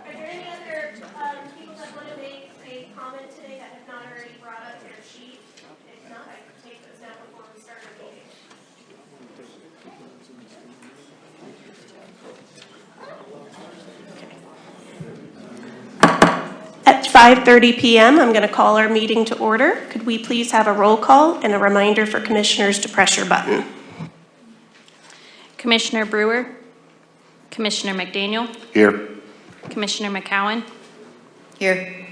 Are there any other people that want to make a comment today that have not already brought up their sheet? If not, I can take those down before we start our meeting. At 5:30 p.m., I'm going to call our meeting to order. Could we please have a roll call and a reminder for commissioners to press your button? Commissioner Brewer, Commissioner McDaniel, Here. Commissioner McCowan, Here.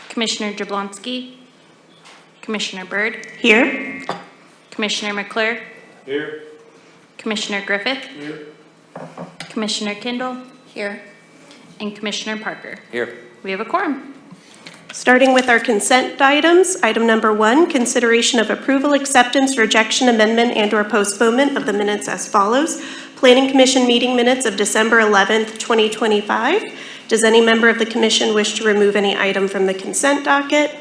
Commissioner Jablonski, Commissioner Byrd, Here. Commissioner McClure, Here. Commissioner Griffith, Here. Commissioner Kendall, Here. and Commissioner Parker. Here. We have a quorum. Starting with our consent items, item number 1, consideration of approval, acceptance, rejection, amendment, and/or postponement of the minutes as follows. Planning Commission meeting minutes of December 11th, 2025. Does any member of the commission wish to remove any item from the consent docket?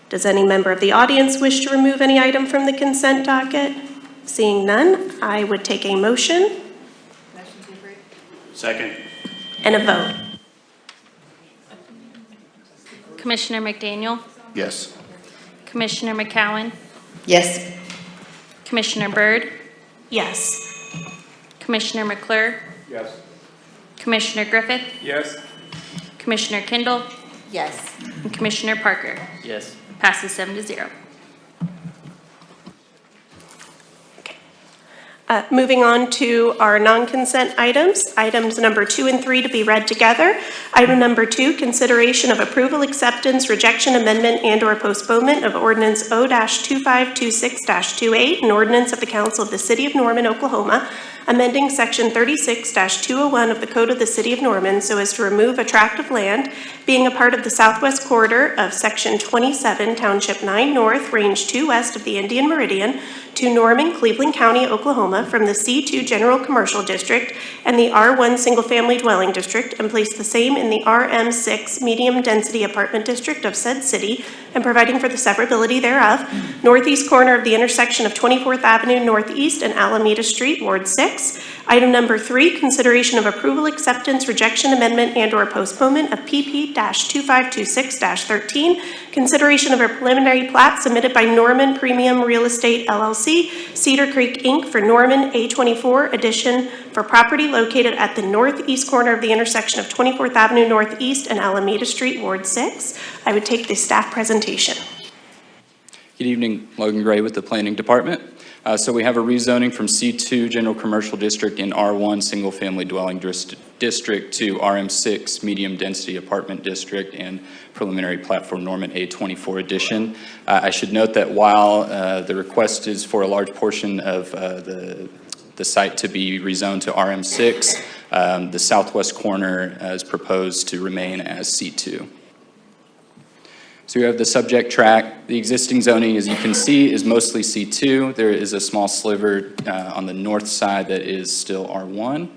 Does any member of the audience wish to remove any item from the consent docket? Seeing none, I would take a motion Motion to approve. Second. and a vote. Commissioner McDaniel, Yes. Commissioner McCowan, Yes. Commissioner Byrd, Yes. Commissioner McClure, Yes. Commissioner Griffith, Yes. Commissioner Kendall, Yes. and Commissioner Parker. Yes. Passes 7-0. Moving on to our non-consent items, items number 2 and 3 to be read together. Item number 2, consideration of approval, acceptance, rejection, amendment, and/or postponement of ordinance O-2526-28, an ordinance of the Council of the City of Norman, Oklahoma, amending section 36-201 of the Code of the City of Norman so as to remove a tract of land being a part of the southwest corridor of section 27, township 9 north, range 2 west of the Indian Meridian to Norman, Cleveland County, Oklahoma from the C2 General Commercial District and the R1 Single Family Dwelling District and place the same in the RM6 Medium Density Apartment District of said city and providing for the severability thereof, northeast corner of the intersection of 24th Avenue Northeast and Alameda Street, Ward 6. Item number 3, consideration of approval, acceptance, rejection, amendment, and/or postponement of PP-2526-13, consideration of a preliminary plat submitted by Norman Premium Real Estate LLC, Cedar Creek Inc. for Norman A24 addition for property located at the northeast corner of the intersection of 24th Avenue Northeast and Alameda Street, Ward 6. I would take the staff presentation. Good evening, Logan Gray with the Planning Department. So we have a rezoning from C2 General Commercial District in R1 Single Family Dwelling District to RM6 Medium Density Apartment District and preliminary plat for Norman A24 addition. I should note that while the request is for a large portion of the site to be rezoned to RM6, the southwest corner is proposed to remain as C2. So you have the subject tract. The existing zoning, as you can see, is mostly C2. There is a small sliver on the north side that is still R1.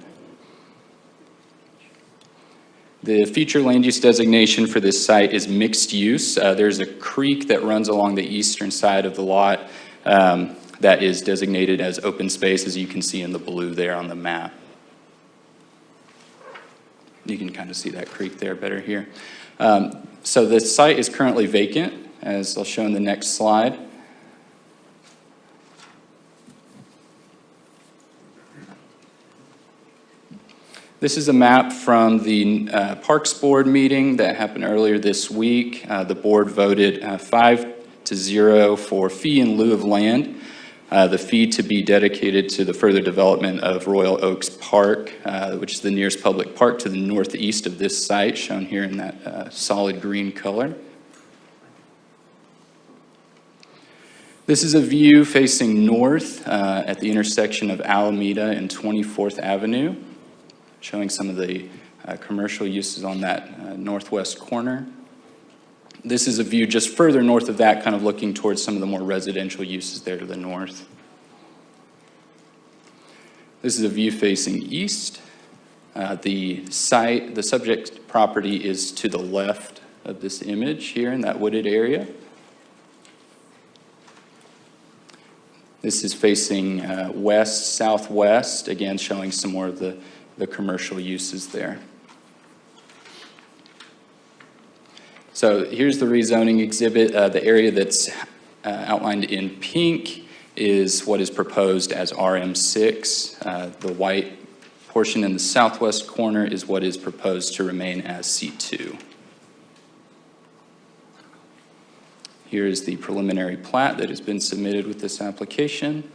The future land use designation for this site is mixed use. There's a creek that runs along the eastern side of the lot that is designated as open space, as you can see in the blue there on the map. You can kind of see that creek there better here. So the site is currently vacant, as I'll show in the next slide. This is a map from the Parks Board meeting that happened earlier this week. The board voted 5 to 0 for fee in lieu of land. The fee to be dedicated to the further development of Royal Oaks Park, which is the nearest public park to the northeast of this site, shown here in that solid green color. This is a view facing north at the intersection of Alameda and 24th Avenue, showing some of the commercial uses on that northwest corner. This is a view just further north of that, kind of looking towards some of the more residential uses there to the north. This is a view facing east. The subject property is to the left of this image here in that wooded area. This is facing west-southwest, again showing some more of the commercial uses there. So here's the rezoning exhibit. The area that's outlined in pink is what is proposed as RM6. The white portion in the southwest corner is what is proposed to remain as C2. Here is the preliminary plat that has been submitted with this application.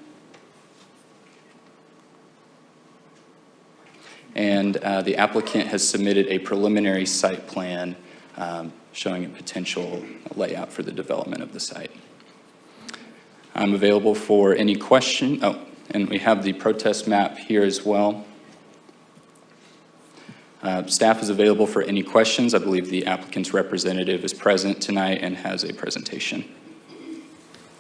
And the applicant has submitted a preliminary site plan showing a potential layout for the development of the site. I'm available for any question. Oh, and we have the protest map here as well. Staff is available for any questions. I believe the applicant's representative is present tonight and has a presentation.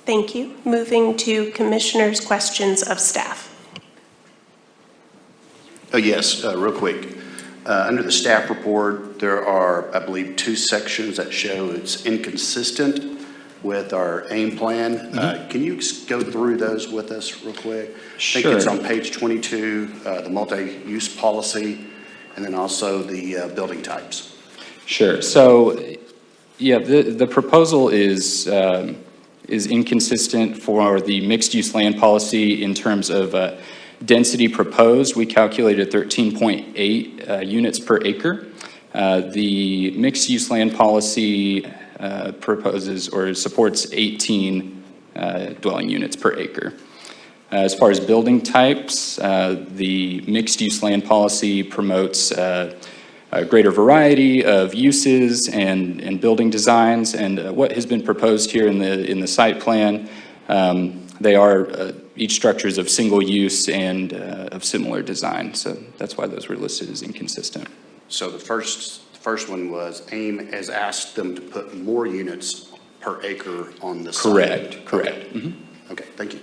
Thank you. Moving to commissioners' questions of staff. Oh, yes, real quick. Under the staff report, there are, I believe, 2 sections that show it's inconsistent with our AIM plan. Can you go through those with us real quick? Sure. I think it's on page 22, the multi-use policy, and then also the building types. Sure. So, yeah, the proposal is inconsistent for the mixed-use land policy in terms of density proposed. We calculated 13.8 units per acre. The mixed-use land policy proposes or supports 18 dwelling units per acre. As far as building types, the mixed-use land policy promotes a greater variety of uses and building designs. And what has been proposed here in the site plan, they are each structure is of single use and of similar design. So that's why those were listed as inconsistent. So the first one was AIM has asked them to put more units per acre on the site. Correct, correct. Okay. Mhm. Okay, thank you.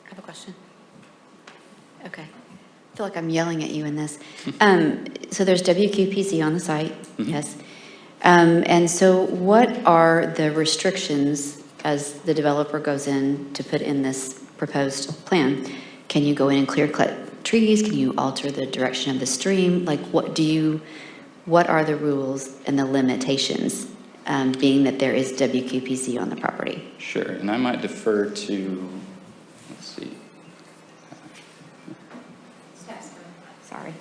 I have a question. Okay. I feel like I'm yelling at you in this. So there's WQPZ on the site, yes. And so what are the restrictions as the developer goes in to put in this proposed plan? Can you go in and clear cut trees? Can you alter the direction of the stream? Like what are the rules and the limitations, being that there is WQPZ on the property? Sure, and I might defer to, let's see. Sorry.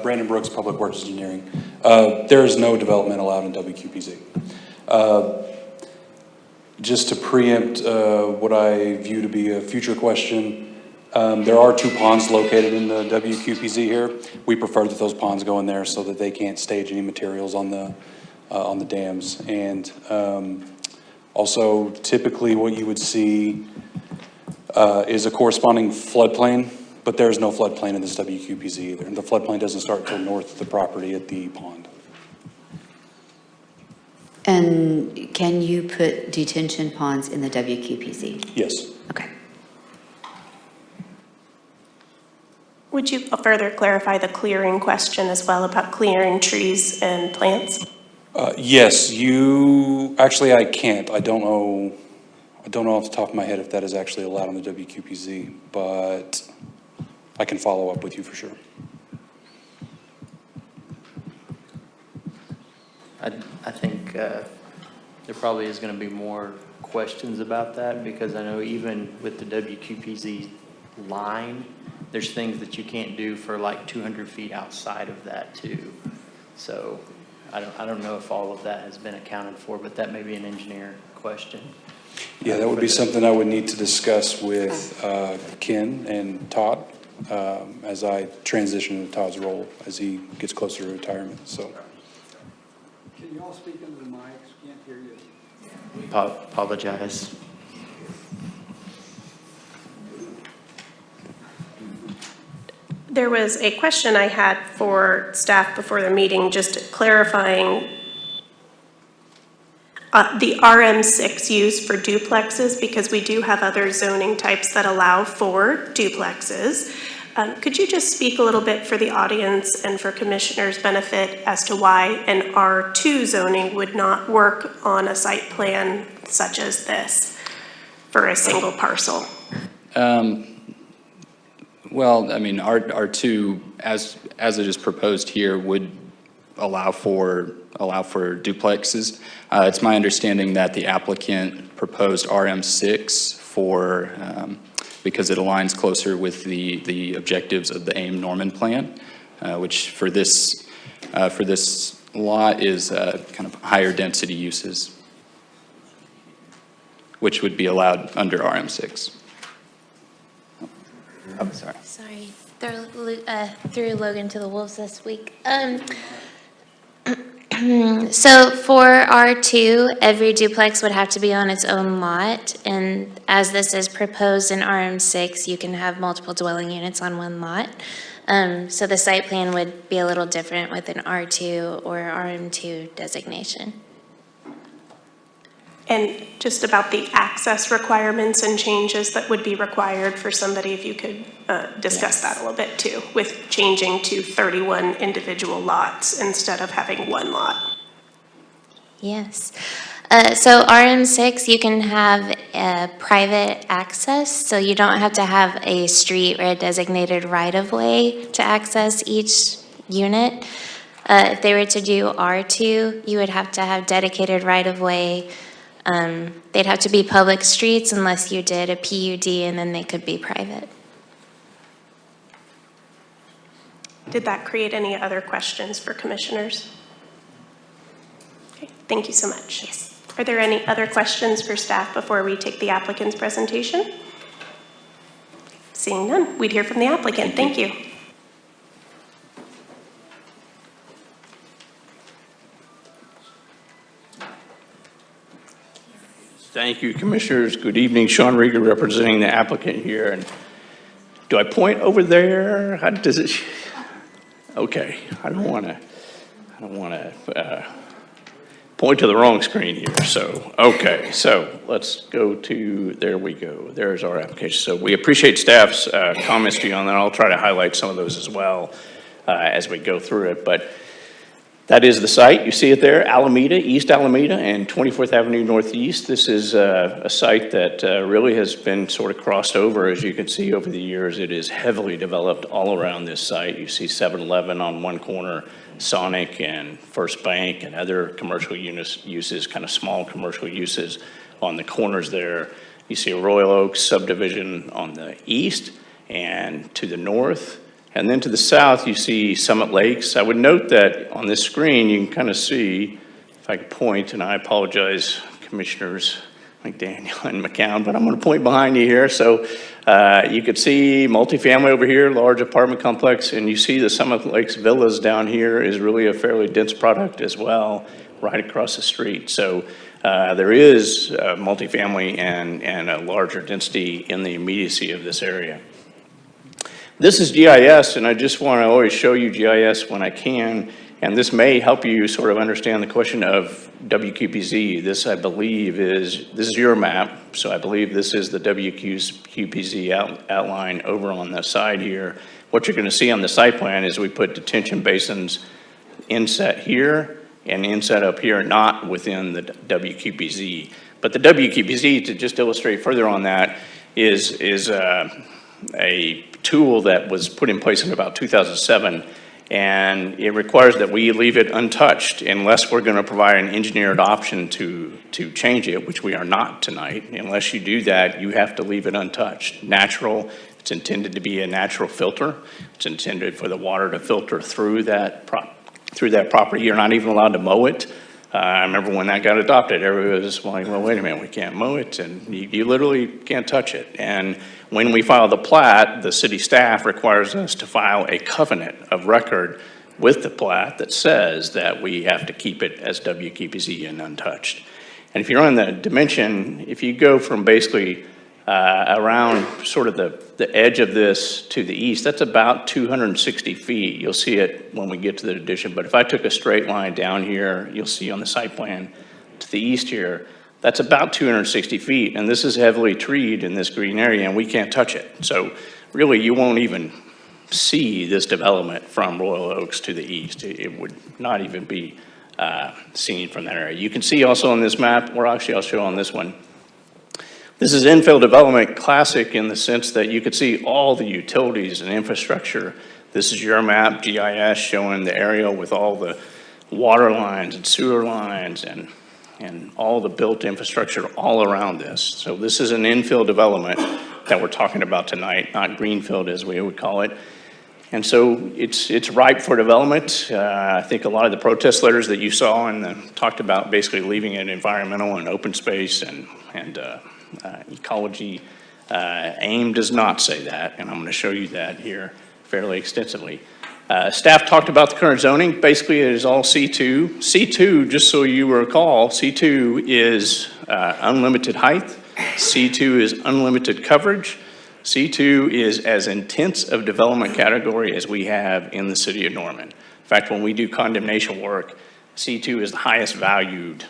Brandon Brooks, Public Works Engineering. There is no development allowed in WQPZ. Just to preempt what I view to be a future question, there are 2 ponds located in the WQPZ here. We prefer that those ponds go in there so that they can't stage any materials on the dams. And also, typically what you would see is a corresponding floodplain, but there is no floodplain in this WQPZ either. And the floodplain doesn't start until north of the property at the pond. And can you put detention ponds in the WQPZ? Yes. Okay. Would you further clarify the clearing question as well about clearing trees and plants? Yes, actually I can't. I don't know off the top of my head if that is actually allowed on the WQPZ, but I can follow up with you for sure. I think there probably is going to be more questions about that, because I know even with the WQPZ line, there's things that you can't do for like 200 feet outside of that too. So I don't know if all of that has been accounted for, but that may be an engineer question. Yeah, that would be something I would need to discuss with Ken and Todd as I transition into Todd's role as he gets closer to retirement, so. Can you all speak into the mics? Can't hear you. Apologize. There was a question I had for staff before the meeting, just clarifying the RM6 use for duplexes, because we do have other zoning types that allow for duplexes. Could you just speak a little bit for the audience and for commissioners' benefit as to why an R2 zoning would not work on a site plan such as this for a single parcel? Well, I mean, R2, as it is proposed here, would allow for duplexes. It's my understanding that the applicant proposed RM6 for, because it aligns closer with the objectives of the AIM Norman plan, which for this lot is kind of higher density uses, which would be allowed under RM6. Oh, sorry. Sorry, threw Logan to the wolves this week. So for R2, every duplex would have to be on its own lot, and as this is proposed in RM6, you can have multiple dwelling units on one lot. So the site plan would be a little different with an R2 or RM2 designation. And just about the access requirements and changes that would be required for somebody, if you could discuss that a little bit too, with changing to 31 individual lots instead of having one lot. Yes. So RM6, you can have private access, so you don't have to have a street or a designated right-of-way to access each unit. If they were to do R2, you would have to have dedicated right-of-way. They'd have to be public streets unless you did a PUD, and then they could be private. Did that create any other questions for commissioners? Okay, thank you so much. Yes. Are there any other questions for staff before we take the applicant's presentation? Seeing none, we'd hear from the applicant. Thank you. Thank you, Commissioners. Good evening. Sean Rieger representing the applicant here. And do I point over there? How does it? Okay, I don't want to point to the wrong screen here. So, okay, so let's go to, there we go. There's our application. So we appreciate staff's comments to you on that. I'll try to highlight some of those as well as we go through it. But that is the site. You see it there, Alameda, East Alameda and 24th Avenue Northeast. This is a site that really has been sort of crossed over. As you can see over the years, it is heavily developed all around this site. You see 7-Eleven on one corner, Sonic and First Bank and other commercial uses, kind of small commercial uses on the corners there. You see a Royal Oaks subdivision on the east and to the north. And then to the south, you see Summit Lakes. I would note that on this screen, you can kind of see, if I could point, and I apologize, Commissioners McDaniel and McCown, but I'm going to point behind you here. So you could see multifamily over here, large apartment complex, and you see the Summit Lakes Villas down here is really a fairly dense product as well, right across the street. So there is multifamily and a larger density in the immediacy of this area. This is GIS, and I just want to always show you GIS when I can, and this may help you sort of understand the question of WQPZ. This, I believe, this is your map, so I believe this is the WQPZ outline over on the side here. What you're going to see on the site plan is we put detention basins inset here and inset up here, not within the WQPZ. But the WQPZ, to just illustrate further on that, is a tool that was put in place in about 2007, and it requires that we leave it untouched unless we're going to provide an engineered option to change it, which we are not tonight. Unless you do that, you have to leave it untouched. Natural, It's intended to be a natural filter. It's intended for the water to filter through that property. You're not even allowed to mow it. I remember when that got adopted, everybody was like, well, wait a minute, we can't mow it, and you literally can't touch it. And when we file the plat, the city staff requires us to file a covenant of record with the plat that says that we have to keep it as WQPZ and untouched. And if you're on the dimension, if you go from basically around sort of the edge of this to the east, that's about 260 feet. You'll see it when we get to the addition, but if I took a straight line down here, you'll see on the site plan to the east here, that's about 260 feet, and this is heavily treed in this green area, and we can't touch it. So really, you won't even see this development from Royal Oaks to the east. It would not even be seen from that area. You can see also on this map, or actually I'll show on this one, this is infill development classic in the sense that you could see all the utilities and infrastructure. This is your map, GIS, showing the area with all the water lines and sewer lines and all the built infrastructure all around this. So this is an infill development that we're talking about tonight, not greenfield as we would call it. And so it's ripe for development. I think a lot of the protest letters that you saw and talked about basically leaving it environmental and open space and ecology. AIM does not say that, and I'm going to show you that here fairly extensively. Staff talked about the current zoning. Basically, it is all C2. C2, just so you recall, C2 is unlimited height. C2 is unlimited coverage. C2 is as intense of development category as we have in the city of Norman. In fact, when we do condemnation work, C2 is the highest valued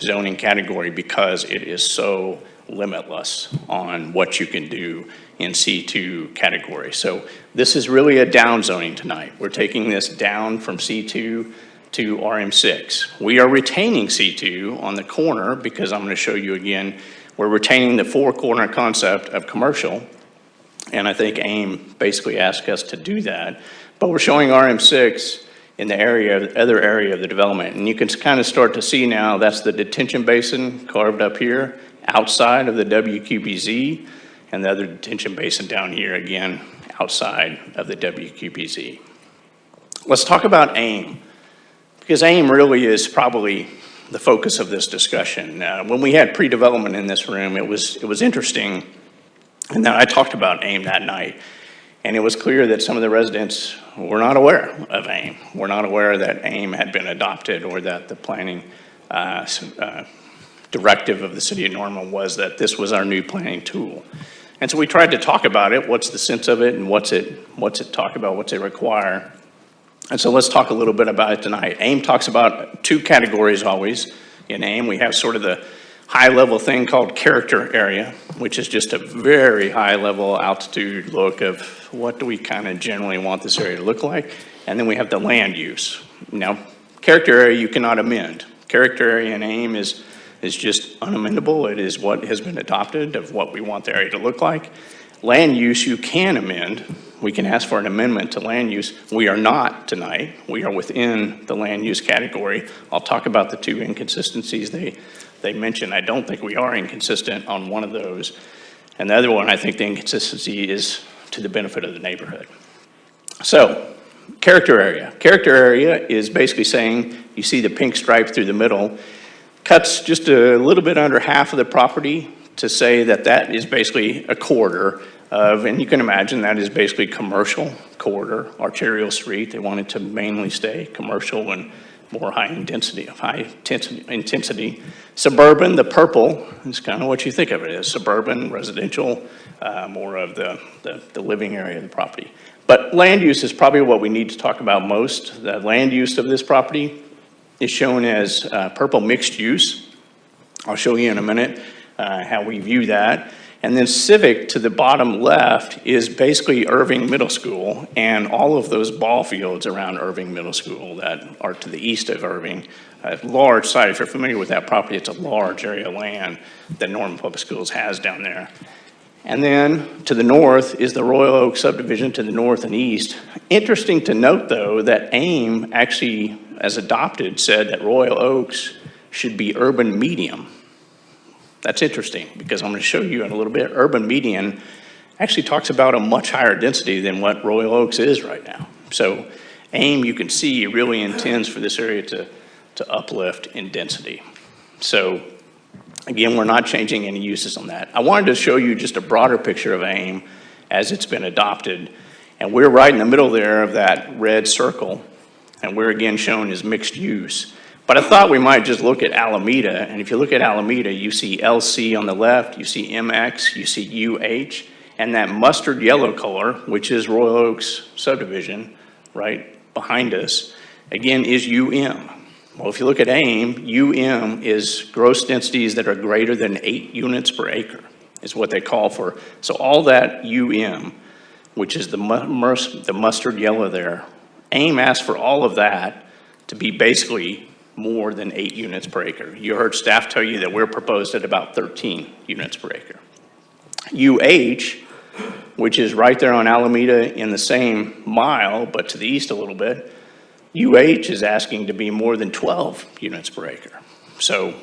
zoning category because it is so limitless on what you can do in C2 category. So this is really a down zoning tonight. We're taking this down from C2 to RM6. We are retaining C2 on the corner because I'm going to show you again, we're retaining the four corner concept of commercial. And I think AIM basically asked us to do that. But we're showing RM6 in the other area of the development. And you can kind of start to see now, that's the detention basin carved up here outside of the WQPZ, and the other detention basin down here again outside of the WQPZ. Let's talk about AIM, because AIM really is probably the focus of this discussion. When we had pre-development in this room, it was interesting, and then I talked about AIM that night. And it was clear that some of the residents were not aware of AIM. Were not aware that AIM had been adopted or that the planning directive of the city of Norman was that this was our new planning tool. And so we tried to talk about it. What's the sense of it and what's it talk about, what's it require? And so let's talk a little bit about it tonight. AIM talks about two categories always. In AIM, we have sort of the high-level thing called character area, which is just a very high-level altitude look of what do we kind of generally want this area to look like. And then we have the land use. Now, character area you cannot amend. Character area in AIM is just unamendable. It is what has been adopted of what we want the area to look like. Land use you can amend. We can ask for an amendment to land use. We are not tonight. We are within the land use category. I'll talk about the two inconsistencies they mentioned. I don't think we are inconsistent on one of those. And the other one, I think the inconsistency is to the benefit of the neighborhood. So, character area. Character area is basically saying, you see the pink stripe through the middle, cuts just a little bit under half of the property to say that that is basically a corridor of, and you can imagine that is basically commercial corridor, arterial street. They want it to mainly stay commercial and more high intensity. Suburban, the purple, is kind of what you think of it as suburban, residential, more of the living area of the property. But land use is probably what we need to talk about most. The land use of this property is shown as purple mixed use. I'll show you in a minute how we view that. And then civic to the bottom left is basically Irving Middle School and all of those ball fields around Irving Middle School that are to the east of Irving. A large site, if you're familiar with that property, it's a large area of land that Norman Public Schools has down there. And then to the north is the Royal Oak subdivision to the north and east. Interesting to note though that AIM actually, as adopted, said that Royal Oaks should be urban medium. That's interesting because I'm going to show you in a little bit. Urban median actually talks about a much higher density than what Royal Oaks is right now. So AIM, you can see, really intends for this area to uplift in density. So again, we're not changing any uses on that. I wanted to show you just a broader picture of AIM as it's been adopted. And we're right in the middle there of that red circle. And we're again shown as mixed use. But I thought we might just look at Alameda. And if you look at Alameda, you see LC on the left, you see MX, you see UH, and that mustard yellow color, which is Royal Oaks subdivision, right behind us, again, is UM. Well, if you look at AIM, UM is gross densities that are greater than 8 units per acre, is what they call for. So all that UM, which is the mustard yellow there, AIM asks for all of that to be basically more than 8 units per acre. You heard staff tell you that we're proposed at about 13 units per acre. UH, which is right there on Alameda in the same mile, but to the east a little bit, UH is asking to be more than 12 units per acre. So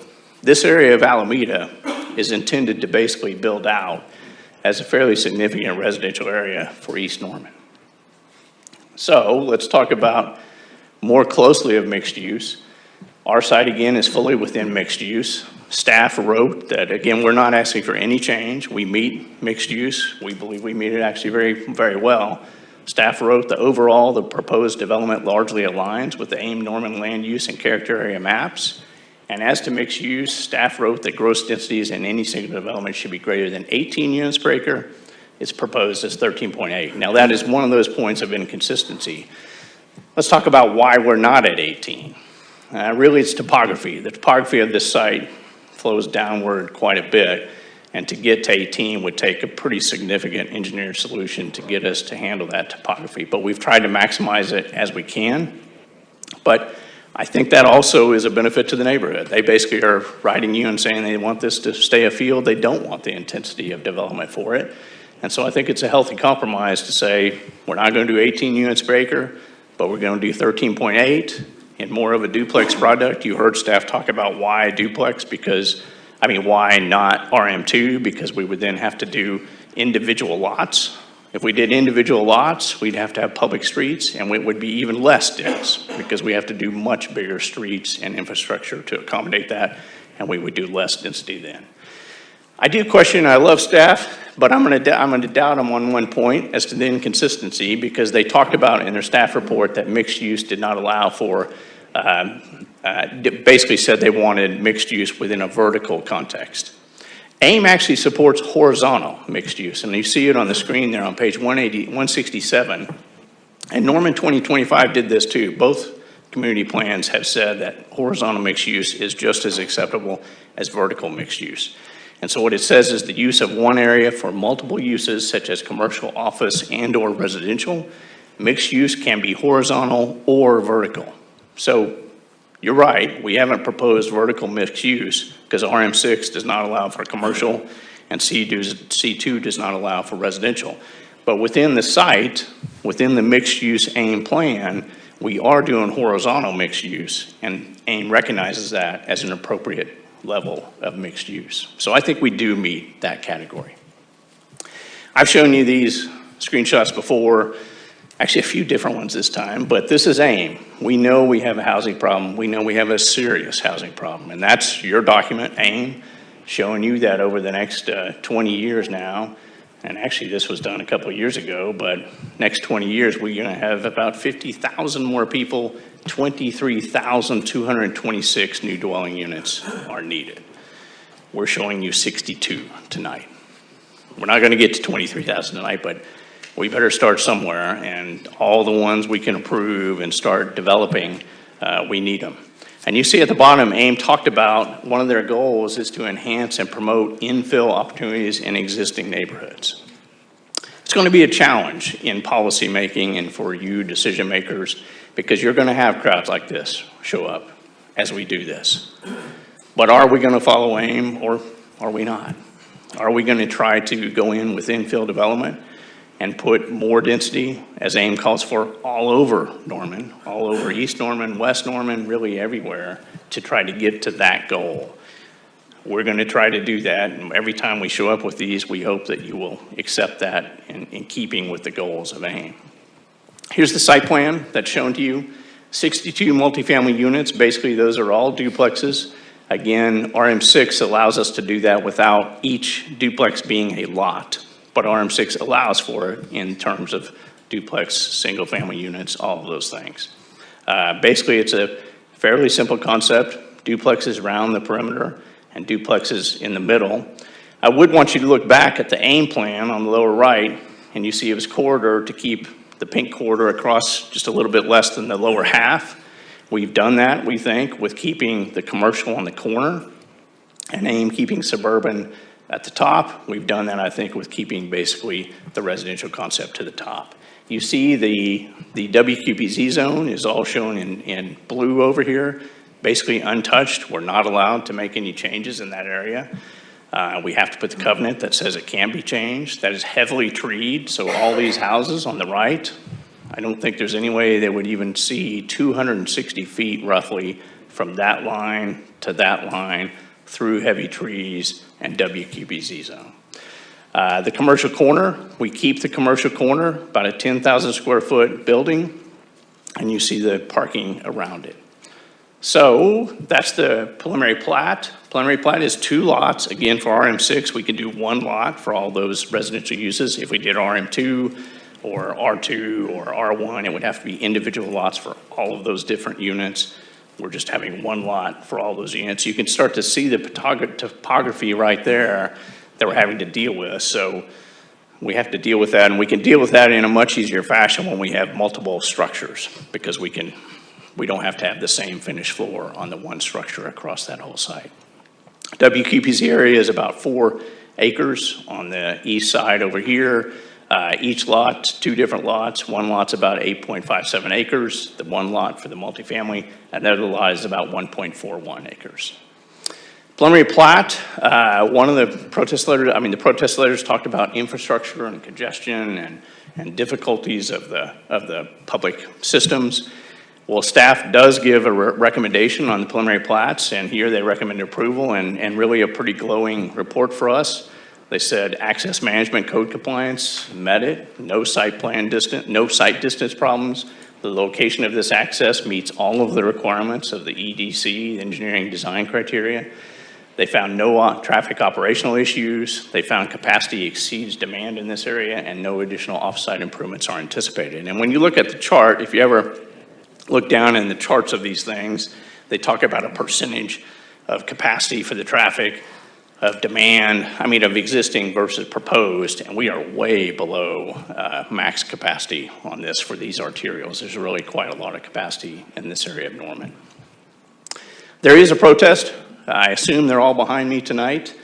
this area of Alameda is intended to basically build out as a fairly significant residential area for East Norman. So let's talk about more closely of mixed use. Our site again is fully within mixed use. Staff wrote that, again, we're not asking for any change. We meet mixed use. We believe we meet it actually very, very well. Staff wrote that overall, the proposed development largely aligns with the AIM Norman land use and character area maps. And as to mixed use, staff wrote that gross densities in any single development should be greater than 18 units per acre. It's proposed as 13.8. Now that is one of those points of inconsistency. Let's talk about why we're not at 18. Really, it's topography. The topography of this site flows downward quite a bit. And to get to 18 would take a pretty significant engineered solution to get us to handle that topography. But we've tried to maximize it as we can. But I think that also is a benefit to the neighborhood. They basically are writing you and saying they want this to stay a field. They don't want the intensity of development for it. And so I think it's a healthy compromise to say, we're not going to do 18 units per acre, but we're going to do 13.8 in more of a duplex product. You heard staff talk about why duplex, why not RM2? Because we would then have to do individual lots. If we did individual lots, we'd have to have public streets, and it would be even less dense because we have to do much bigger streets and infrastructure to accommodate that, and we would do less density then. I do question, I love staff, but I'm gonna doubt them on one point as to the inconsistency, because they talked about in their staff report that mixed use did not allow for basically said they wanted mixed use within a vertical context. AIM actually supports horizontal mixed use, and you see it on the screen there on page 167. And Norman 2025 did this too. Both community plans have said that horizontal mixed use is just as acceptable as vertical mixed use. And so what it says is the use of one area for multiple uses, such as commercial, office, and/or residential. Mixed use can be horizontal or vertical. So you're right, we haven't proposed vertical mixed use because RM6 does not allow for commercial and C2 does not allow for residential. But within the site, within the mixed use AIM plan, we are doing horizontal mixed use, and AIM recognizes that as an appropriate level of mixed use. So I think we do meet that category. I've shown you these screenshots before. Actually, a few different ones this time, but this is AIM. We know we have a housing problem. We know we have a serious housing problem, and that's your document, AIM, showing you that over the next 20 years now, and actually this was done a couple of years ago, but next 20 years, we're gonna have about 50,000 more people, 23,226 new dwelling units are needed. We're showing you 62 tonight. We're not gonna get to 23,000 tonight, but we better start somewhere, and all the ones we can approve and start developing, we need them. And you see at the bottom, AIM talked about one of their goals is to enhance and promote infill opportunities in existing neighborhoods. It's going to be a challenge in policy making and for you decision makers, because you're going to have crowds like this show up as we do this. But are we going to follow AIM or are we not? Are we going to try to go in with infill development and put more density, as AIM calls for, all over Norman, all over East Norman, West Norman, really everywhere, to try to get to that goal? We're going to try to do that, and every time we show up with these, we hope that you will accept that in keeping with the goals of AIM. Here's the site plan that's shown to you. 62 multifamily units, basically those are all duplexes. Again, RM6 allows us to do that without each duplex being a lot, but RM6 allows for it in terms of duplex, single-family units, all of those things. Basically, it's a fairly simple concept, duplexes around the perimeter and duplexes in the middle. I would want you to look back at the AIM plan on the lower right, and you see it was corridor to keep the pink corridor across just a little bit less than the lower half. We've done that, we think, with keeping the commercial on the corner and AIM keeping suburban at the top. We've done that, I think, with keeping basically the residential concept to the top. You see the WQPZ zone is all shown in blue over here, basically untouched. We're not allowed to make any changes in that area. We have to put the covenant that says it can be changed. That is heavily treed, so all these houses on the right, I don't think there's any way they would even see 260 feet roughly from that line to that line through heavy trees and WQPZ zone. The commercial corner, we keep the commercial corner, about a 10,000 square foot building, and you see the parking around it. So that's the preliminary plat. Preliminary plat is 2 lots. Again, for RM6, we can do 1 lot for all those residential uses. If we did RM2 or R2 or R1, it would have to be individual lots for all of those different units. We're just having 1 lot for all those units. You can start to see the topography right there that we're having to deal with. So we have to deal with that, and we can deal with that in a much easier fashion when we have multiple structures, because we don't have to have the same finished floor on the one structure across that whole site. WQPZ area is about 4 acres on the east side over here. Each lot, 2 different lots. One lot's about 8.57 acres, the one lot for the multifamily, and the other lot is about 1.41 acres. Preliminary plat, one of the protest letters talked about infrastructure and congestion and difficulties of the public systems. Well, staff does give a recommendation on the preliminary plats, and here they recommend approval, and really a pretty glowing report for us. They said access management code compliance, met it, no site distance problems. The location of this access meets all of the requirements of the EDC, engineering design criteria. They found no traffic operational issues. They found capacity exceeds demand in this area, and no additional off-site improvements are anticipated. And when you look at the chart, if you ever look down in the charts of these things, they talk about a percentage of capacity for the traffic, of demand, of existing versus proposed, and we are way below max capacity on this for these arterials. There's really quite a lot of capacity in this area of Norman. There is a protest. I assume they're all behind me tonight.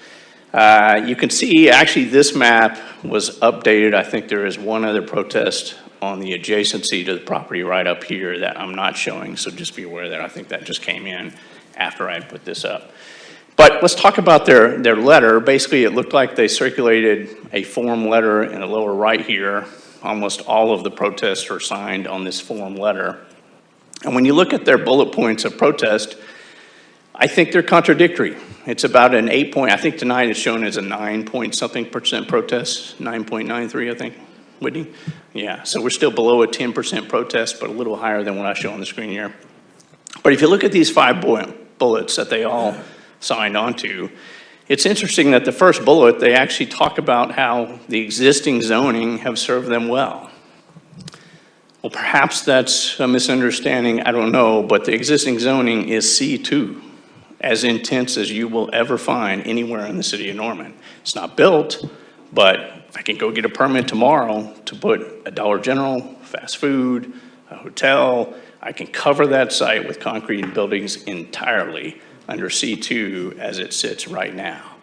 You can see, actually, this map was updated. I think there is one other protest on the adjacency to the property right up here that I'm not showing, so just be aware that I think that just came in after I put this up. But let's talk about their letter. Basically, it looked like they circulated a form letter in the lower right here. Almost all of the protests are signed on this form letter. And when you look at their bullet points of protest, I think they're contradictory. It's about an 8 point, I think tonight it's shown as a 9-point-something% protest, 9.93, I think, Whitney? Yeah, so we're still below a 10% protest, but a little higher than what I show on the screen here. But if you look at these 5 bullets that they all signed onto, it's interesting that the first bullet, they actually talk about how the existing zoning have served them well. Well, perhaps that's a misunderstanding, I don't know, but the existing zoning is C2, as intense as you will ever find anywhere in the city of Norman. It's not built, but if I can go get a permit tomorrow to put a Dollar General, fast food, a hotel, I can cover that site with concrete buildings entirely under C2 as it sits right now.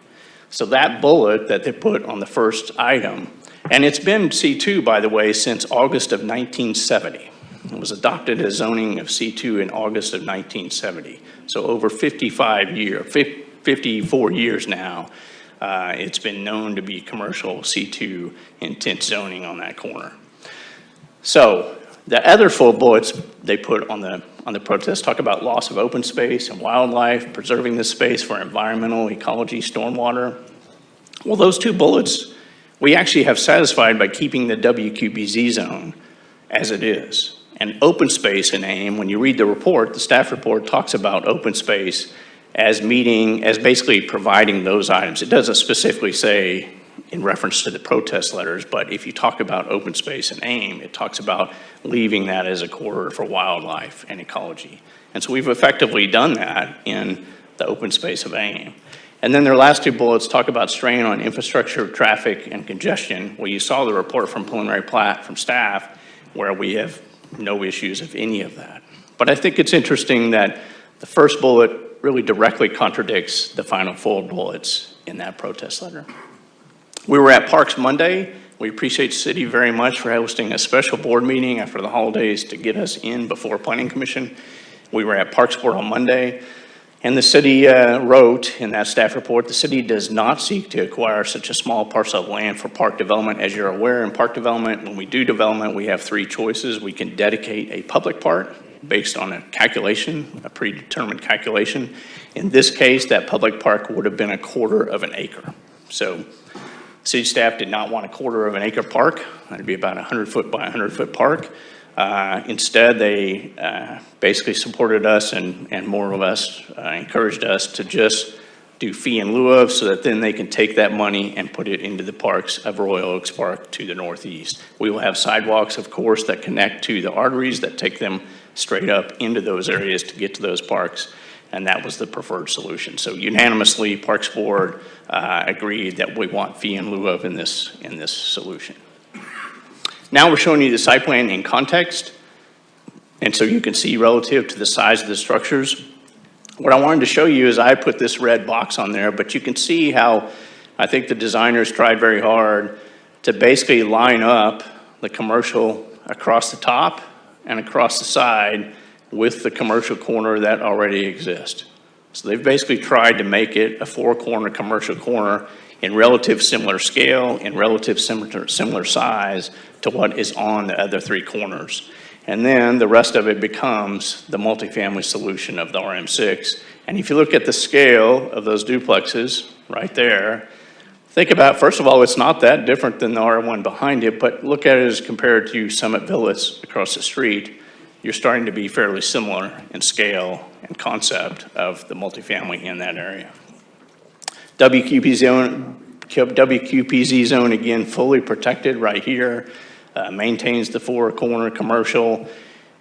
So that bullet that they put on the first item, and it's been C2, by the way, since August of 1970. It was adopted as zoning of C2 in August of 1970. So over 54 years now, it's been known to be commercial C2 intense zoning on that corner. So the other 4 bullets they put on the on the protest talk about loss of open space and wildlife, preserving this space for environmental, ecology, stormwater. Well, those two bullets, we actually have satisfied by keeping the WQBZ zone as it is. And open space in AIM, when you read the report, the staff report talks about open space as basically providing those items. It doesn't specifically say in reference to the protest letters, but if you talk about open space in AIM, it talks about leaving that as a corridor for wildlife and ecology. And so we've effectively done that in the open space of AIM. And then their last two bullets talk about strain on infrastructure, traffic, and congestion. Well, you saw the report from preliminary plat from staff where we have no issues of any of that. But I think it's interesting that the first bullet really directly contradicts the final four bullets in that protest letter. We were at Parks Monday. We appreciate the city very much for hosting a special board meeting after the holidays to get us in before Planning Commission. We were at Parks Board on Monday, and the city wrote in that staff report, the city does not seek to acquire such a small parcel of land for park development. As you're aware, in park development, when we do development, we have three choices. We can dedicate a public park based on a calculation, a predetermined calculation. In this case, that public park would have been 1/4 of an acre. So city staff did not want 1/4 of an acre park. That'd be about a 100-foot by 100-foot park. Instead, they basically supported us and more or less encouraged us to just do fee in lieu of, so that then they can take that money and put it into the parks of Royal Oaks Park to the northeast. We will have sidewalks, of course, that connect to the arteries that take them straight up into those areas to get to those parks, and that was the preferred solution. So unanimously, Parks Board agreed that we want fee in lieu of in this solution. Now we're showing you the site plan in context, and so you can see relative to the size of the structures. What I wanted to show you is I put this red box on there, but you can see how I think the designers tried very hard to basically line up the commercial across the top and across the side with the commercial corner that already exists. So they've basically tried to make it a 4-corner commercial corner in relative similar scale, in relative similar size to what is on the other 3 corners. And then the rest of it becomes the multifamily solution of the RM6. And if you look at the scale of those duplexes right there, think about, first of all, it's not that different than the R1 behind it, but look at it as compared to Summit Villas across the street. You're starting to be fairly similar in scale and concept of the multifamily in that area. WQPZ zone, again, fully protected right here, maintains the 4-corner commercial,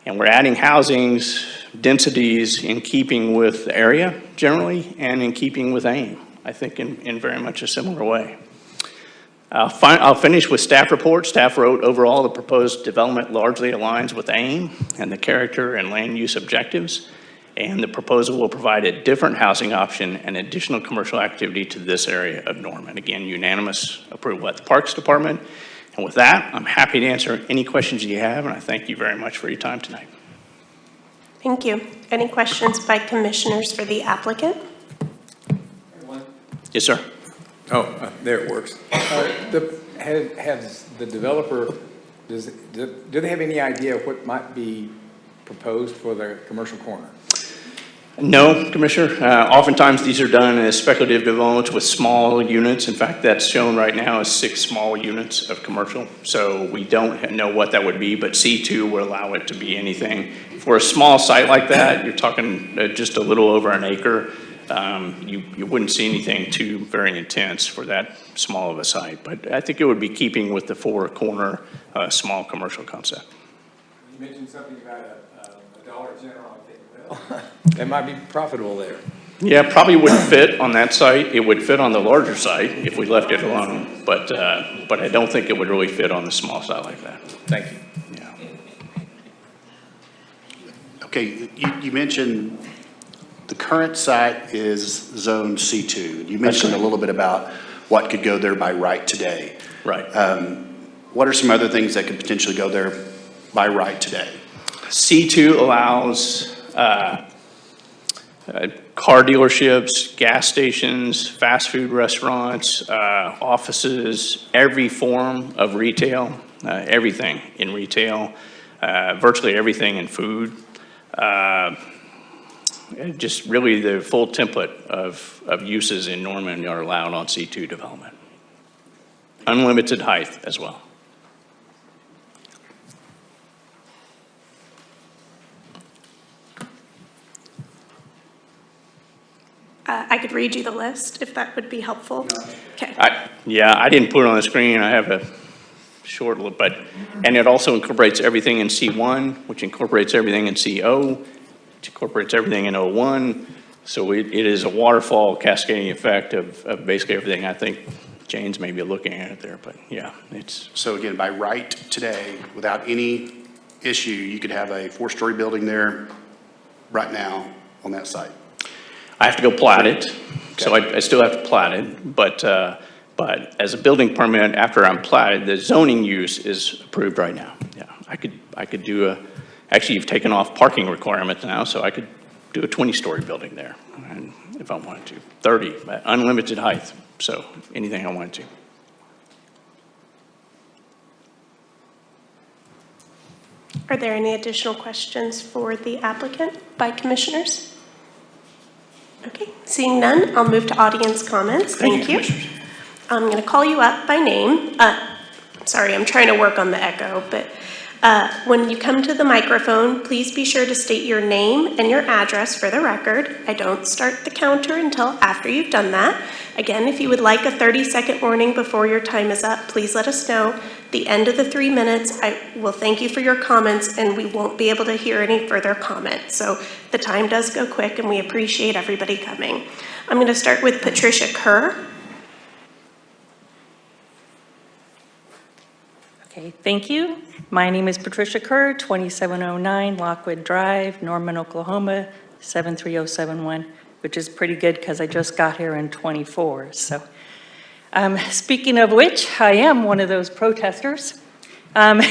and we're adding housings, densities in keeping with the area generally and in keeping with AIM, I think in very much a similar way. I'll finish with staff report. Staff wrote, overall, the proposed development largely aligns with AIM and the character and land use objectives, and the proposal will provide a different housing option and additional commercial activity to this area of Norman. Again, unanimous approval at the Parks Department. And with that, I'm happy to answer any questions you have, and I thank you very much for your time tonight. Thank you. Any questions by commissioners for the applicant? Yes, sir. Oh, there it works. Has the developer, do they have any idea what might be proposed for the commercial corner? No, Commissioner. Oftentimes these are done as speculative developments with small units. In fact, that's shown right now as 6 small units of commercial. So we don't know what that would be, but C2 will allow it to be anything. For a small site like that, you're talking just a little over an acre. You wouldn't see anything too very intense for that small of a site, but I think it would be keeping with the 4-corner small commercial concept. You mentioned something about a Dollar General, I think. Well, that might be profitable there. Yeah, probably wouldn't fit on that site. It would fit on the larger site if we left it alone, but I don't think it would really fit on the small site like that. Thank you. Yeah. Okay, you mentioned the current site is zone C2. You mentioned a little bit about what could go there by right today. Right. What are some other things that could potentially go there by right today? C2 allows car dealerships, gas stations, fast food restaurants, offices, every form of retail, everything in retail, virtually everything in food. Just really the full template of uses in Norman are allowed on C2 development. Unlimited height as well. I could read you the list if that would be helpful. Okay. Yeah, I didn't put it on the screen. I have a short look, and it also incorporates everything in C1, which incorporates everything in CO, which incorporates everything in O1. So it is a waterfall cascading effect of basically everything. I think Jane's maybe looking at it there, but yeah, it's. So again, by right today, without any issue, you could have a 4-story building there right now on that site. I have to go plat it, so I still have to plat it, but as a building permit, after I'm platted, the zoning use is approved right now. Yeah, I could do actually you've taken off parking requirements now, so I could do a 20-story building there, and if I wanted to. 30, unlimited height, so anything I wanted to. Are there any additional questions for the applicant by commissioners? Okay, seeing none, I'll move to audience comments. Thank you. I'm going to call you up by name. Sorry, I'm trying to work on the echo, but when you come to the microphone, please be sure to state your name and your address for the record. I don't start the counter until after you've done that. Again, if you would like a 30-second warning before your time is up, please let us know. At the end of the 3 minutes, I will thank you for your comments, and we won't be able to hear any further comments. So the time does go quick, and we appreciate everybody coming. I'm going to start with Patricia Kerr. Okay, thank you. My name is Patricia Kerr, 2709 Lockwood Drive, Norman, Oklahoma, 73071, which is pretty good because I just got here in 24. So, speaking of which, I am one of those protesters. And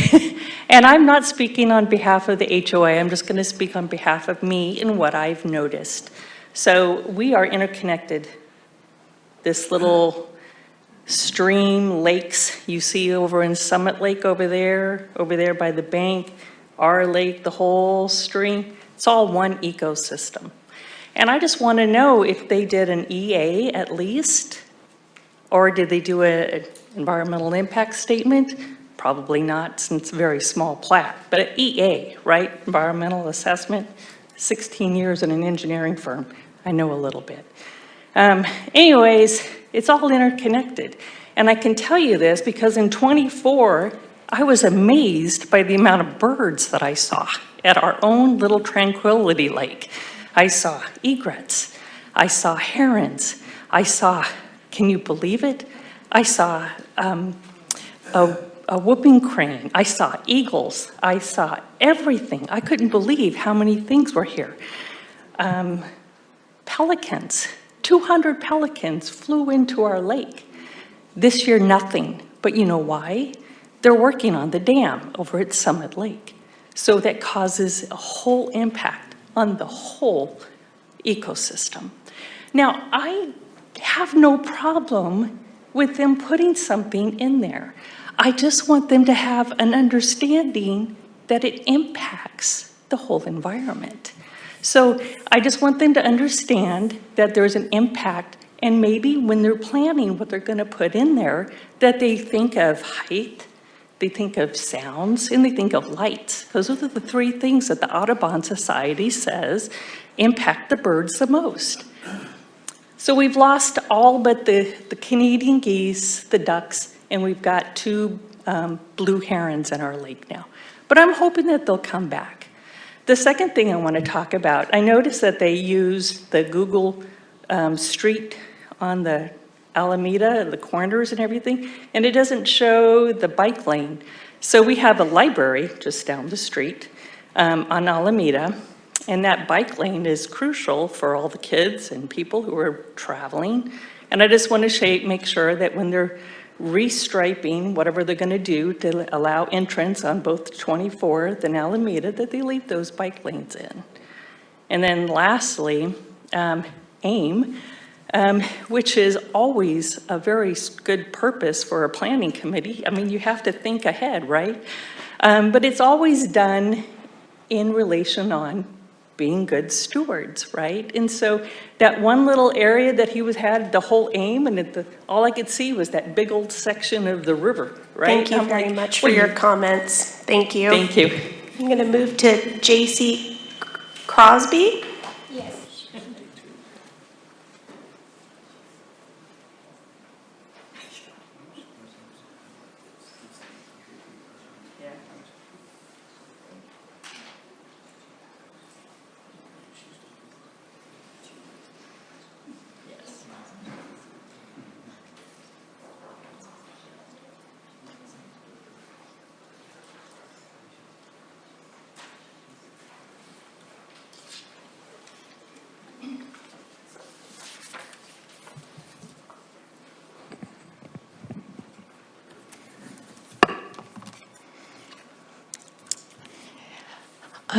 I'm not speaking on behalf of the HOA. I'm just going to speak on behalf of me and what I've noticed. So we are interconnected. This little stream, lakes you see over in Summit Lake over there by the bank, our lake, the whole stream, it's all one ecosystem. And I just want to know if they did an EA at least, or did they do an environmental impact statement? Probably not, since it's a very small plat, but an EA, right? Environmental assessment, 16 years in an engineering firm. I know a little bit. Anyways, it's all interconnected. And I can tell you this because in 24, I was amazed by the amount of birds that I saw at our own little Tranquility Lake. I saw egrets, I saw herons, I saw, can you believe it? I saw a whooping crane, I saw eagles, I saw everything. I couldn't believe how many things were here. Pelicans. 200 pelicans flew into our lake. This year, nothing. But you know why? They're working on the dam over at Summit Lake. So that causes a whole impact on the whole ecosystem. Now, I have no problem with them putting something in there. I just want them to have an understanding that it impacts the whole environment. So I just want them to understand that there's an impact, and maybe when they're planning what they're going to put in there, that they think of height, they think of sounds, and they think of lights. Those are the 3 things that the Audubon Society says impact the birds the most. So we've lost all but the Canadian geese, the ducks, and we've got 2 blue herons in our lake now. But I'm hoping that they'll come back. The second thing I want to talk about, I noticed that they use the Google Street on the Alameda, the corners and everything, and it doesn't show the bike lane. So we have a library just down the street on Alameda, and that bike lane is crucial for all the kids and people who are traveling. And I just want to make sure that when they're restriping, whatever they're going to do to allow entrance on both 24th and Alameda, that they leave those bike lanes in. And then lastly, AIM, which is always a very good purpose for a planning committee. I mean, you have to think ahead, right? But it's always done in relation on being good stewards, right? And so that one little area that he had the whole aim, and all I could see was that big old section of the river, right? Thank you I'm very like, much for "What are your you-" comments. Thank you. Thank you. I'm going to move to J.C. Crosby.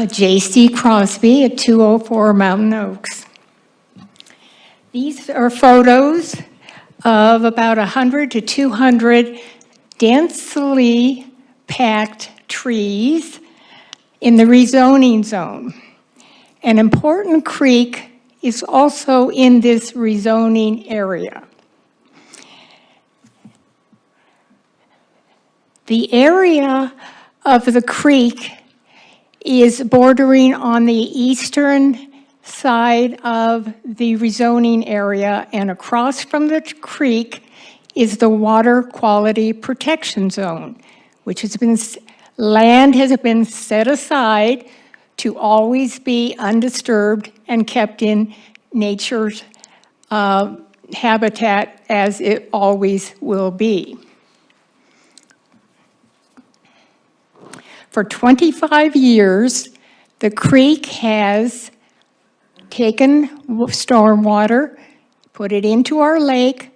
J.C. Crosby at 204 Mountain Oaks. These are photos of about 100 to 200 densely packed trees in the rezoning zone. An important creek is also in this rezoning area. The area of the creek is bordering on the eastern side of the rezoning area, and across from the creek is the Water Quality Protection Zone, which land has been set aside to always be undisturbed and kept in nature's habitat as it always will be. For 25 years, the creek has taken stormwater, put it into our lake,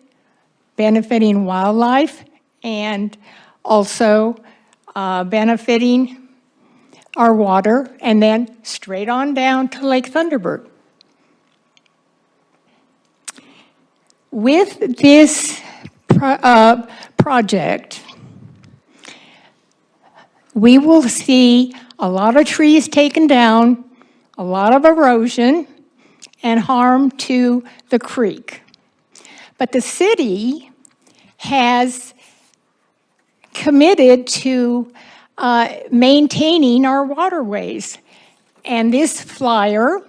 benefiting wildlife and also benefiting our water, and then straight on down to Lake Thunderbird. With this project, we will see a lot of trees taken down, a lot of erosion, and harm to the creek. But the city has committed to maintaining our waterways. And this flyer,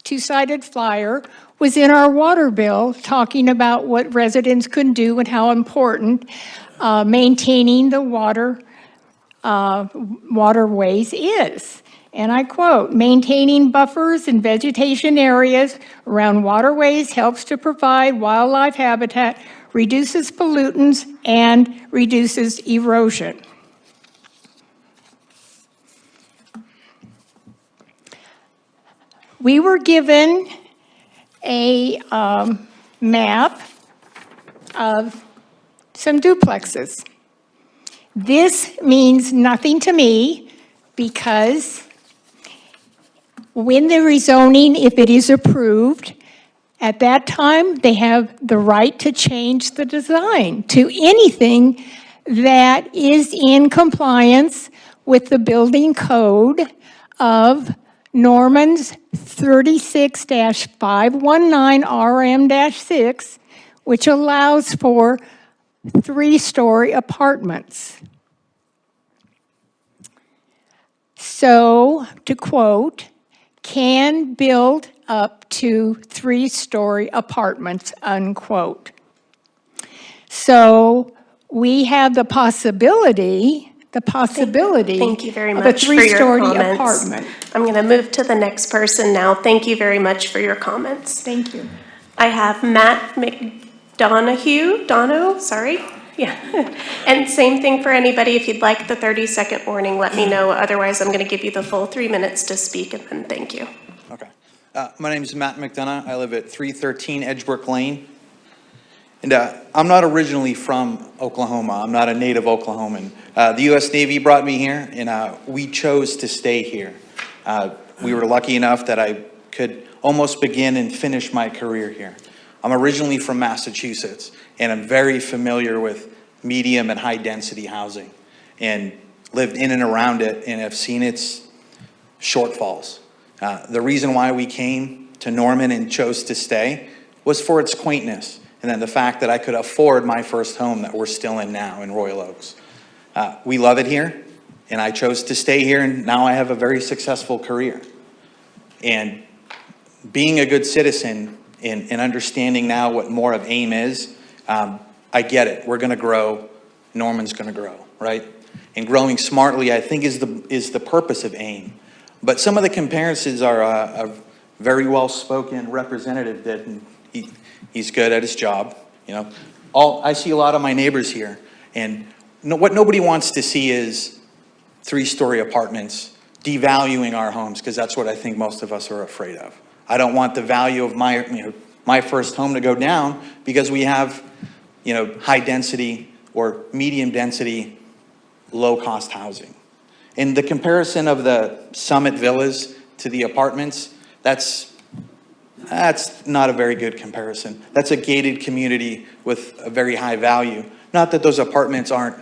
two-sided flyer, was in our water bill talking about what residents could do and how important maintaining the waterways is. And I quote, "Maintaining buffers and vegetation areas around waterways helps to provide wildlife habitat, reduces pollutants, and reduces erosion." We were given a map of some duplexes. This means nothing to me because when the rezoning, if it is approved, at that time, they have the right to change the design to anything that is in compliance with the building code of Norman's 36-519 RM-6, which allows for 3-story apartments. So, to quote, "can build up to 3-story apartments," unquote. So, we have the possibility Thank you very of a much for your 3-story comments. apartment. I'm going to move to the next person now. Thank you very much for your comments. Thank you. I have Matt Dono, sorry. Yeah. And same thing for anybody. If you'd like the 30-second warning, let me know. Otherwise, I'm going to give you the full 3 minutes to speak, and then thank you. Okay. My name is Matt McDonough. I live at 313 Edgebrook Lane. And I'm not originally from Oklahoma. I'm not a native Oklahoman. The U.S. Navy brought me here, and we chose to stay here. We were lucky enough that I could almost begin and finish my career here. I'm originally from Massachusetts, and I'm very familiar with medium and high-density housing, and lived in and around it, and have seen its shortfalls. The reason why we came to Norman and chose to stay was for its quaintness, and then the fact that I could afford my first home that we're still in now in Royal Oaks. We love it here, and I chose to stay here, and now I have a very successful career. And being a good citizen and understanding now what more of AIM is, I get it. We're going to grow. Norman's going to grow, right? And growing smartly, I think, is the purpose of AIM. But some of the comparisons are a very well-spoken representative that he's good at his job. You know, I see a lot of my neighbors here, and what nobody wants to see is 3-story apartments devaluing our homes, because that's what I think most of us are afraid of. I don't want the value of my first home to go down because we have, high density or medium density, low cost housing. And the comparison of the Summit Villas to the apartments, that's not a very good comparison. That's a gated community with a very high value. Not that those apartments aren't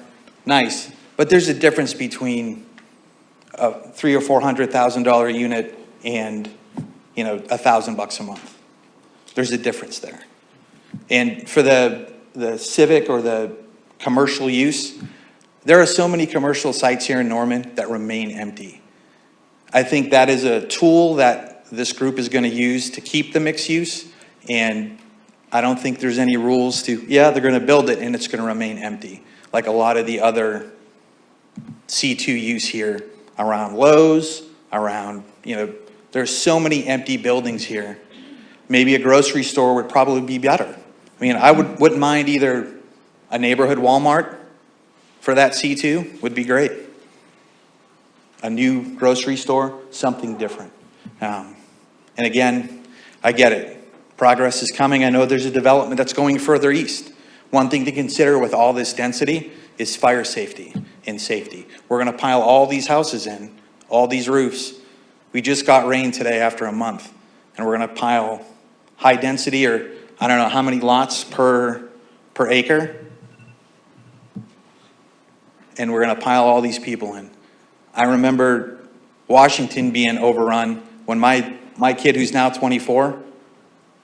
nice, but there's a difference between a $300,000 or $400,000 unit and $1,000 a month. There's a difference there. And for the civic or the commercial use, there are so many commercial sites here in Norman that remain empty. I think that is a tool that this group is going to use to keep the mixed use, and I don't think there's any rules they're going to build it and it's going to remain empty, like a lot of the other C2 use here around Lowe's, around, there's so many empty buildings here. Maybe a grocery store would probably be better. I mean, I wouldn't mind either a neighborhood Walmart for that C2 would be great. A new grocery store, something different. And again, I get it. Progress is coming. I know there's a development that's going further east. One thing to consider with all this density is fire safety and safety. We're going to pile all these houses in, all these roofs. We just got rain today after a month, and we're going to pile high density, or I don't know how many lots per acre, and we're going to pile all these people in. I remember Washington being overrun when my kid, who's now 24,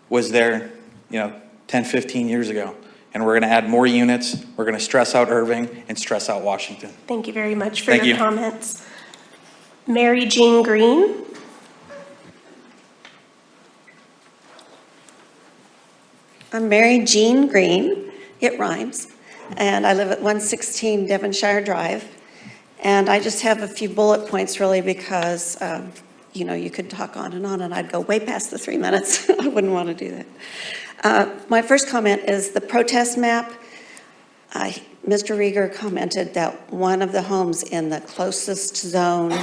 was there, 10, 15 years ago. And we're going to add more units. We're going to stress out Irving and stress out Washington. Thank you very much for Thank your you. comments. Mary Jean Green. I'm Mary Jean Green, it rhymes, and I live at 116 Devonshire Drive. And I just have a few bullet points really because, you could talk on and I'd go way past the 3 minutes. I wouldn't want to do that. My first comment is the protest map. Mr. Rieger commented that one of the homes in the closest zone,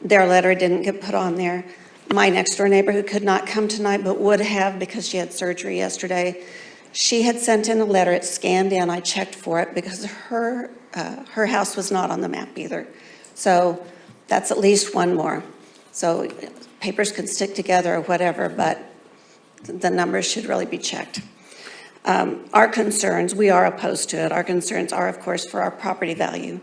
their letter didn't get put on there. My next door neighbor, who could not come tonight but would have because she had surgery yesterday, she had sent in a letter. It scanned in. I checked for it because her house was not on the map either. So that's at least one more. So papers can stick together or whatever, but the numbers should really be checked. Our concerns, we are opposed to it. Our concerns are, of course, for our property value.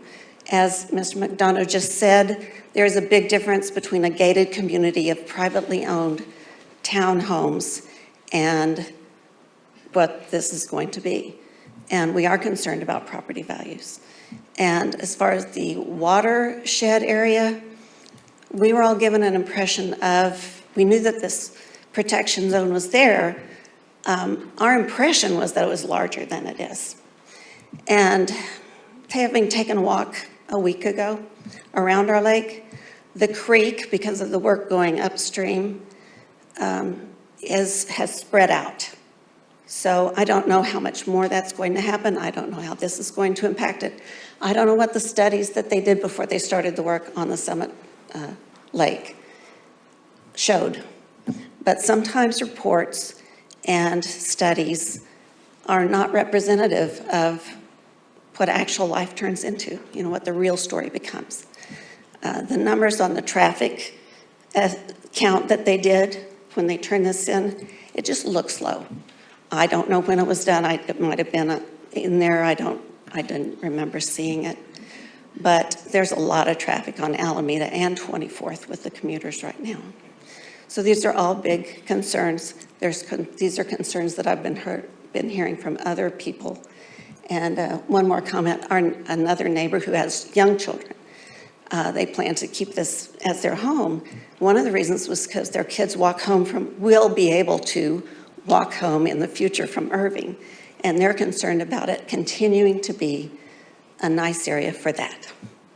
As Mr. McDonough just said, there is a big difference between a gated community of privately owned townhomes and what this is going to be. And we are concerned about property values. And as far as the watershed area, we were all given an impression of, we knew that this protection zone was there. Our impression was that it was larger than it is. And having taken a walk a week ago around our lake, the creek, because of the work going upstream, has spread out. So I don't know how much more that's going to happen. I don't know how this is going to impact it. I don't know what the studies that they did before they started the work on the Summit Lake showed. But sometimes reports and studies are not representative of what actual life turns into, what the real story becomes. The numbers on the traffic count that they did when they turned this in, it just looks low. I don't know when it was done. It might have been in there. I didn't remember seeing it. But there's a lot of traffic on Alameda and 24th with the commuters right now. So these are all big concerns. These are concerns that I've been hearing from other people. And one more comment, another neighbor who has young children, they plan to keep this as their home. One of the reasons was because their kids will be able to walk home in the future from Irving. And they're concerned about it continuing to be a nice area for that.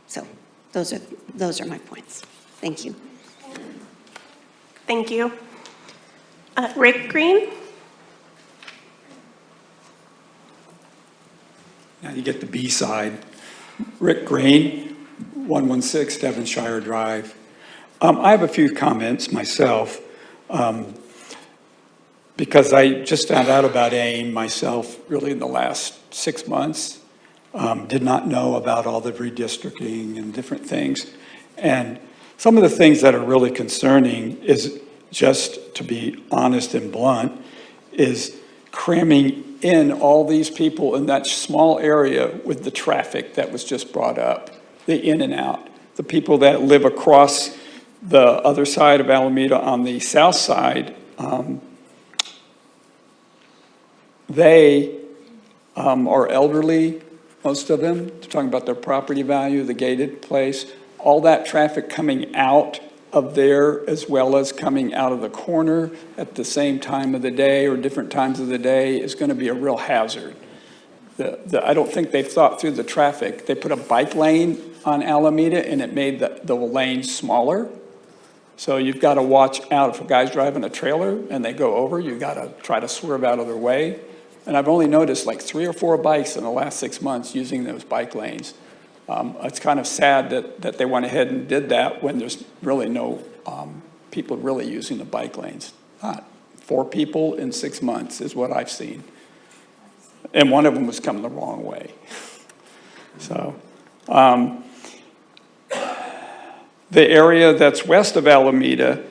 So those are my points. Thank you. Thank you. Rick Green? Now you get the B side. Rick Green, 116 Devonshire Drive. I have a few comments myself, because I just found out about AIM myself really in the last 6 months. Did not know about all the redistricting and different things. And some of the things that are really concerning is, just to be honest and blunt, is cramming in all these people in that small area with the traffic that was just brought up, the in and out. The people that live across the other side of Alameda on the south side, they are elderly, most of them. They're talking about their property value, the gated place, all that traffic coming out of there as well as coming out of the corner at the same time of the day or different times of the day is going to be a real hazard. I don't think they've thought through the traffic. They put a bike lane on Alameda and it made the lane smaller. So you've got to watch out if a guy's driving a trailer and they go over, you've got to try to swerve out of their way. And I've only noticed like 3 or 4 bikes in the last 6 months using those bike lanes. It's kind of sad that they went ahead and did that when there's really no people really using the bike lanes. Not 4 people in 6 months is what I've seen. And one of them was coming the wrong way. So the area that's west of Alameda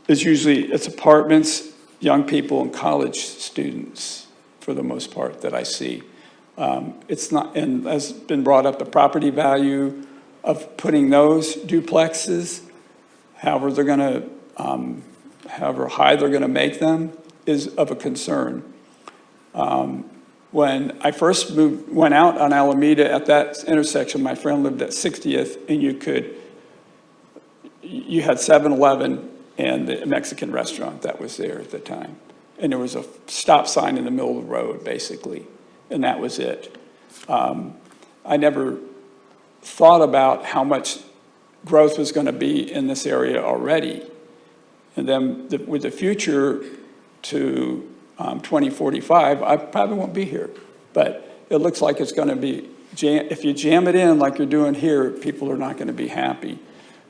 is usually, it's apartments, young people, and college students for the most part that I see. It's not, and as been brought up, the property value of putting those duplexes, however they're going to, however high they're going to make them, is of a concern. When I first went out on Alameda at that intersection, my friend lived at 60th, and you had 7-Eleven and the Mexican restaurant that was there at the time. And there was a stop sign in the middle of the road, basically. And that was it. I never thought about how much growth was going to be in this area already. And then with the future to 2045, I probably won't be here. But it looks like it's going to be, if you jam it in like you're doing here, people are not going to be happy.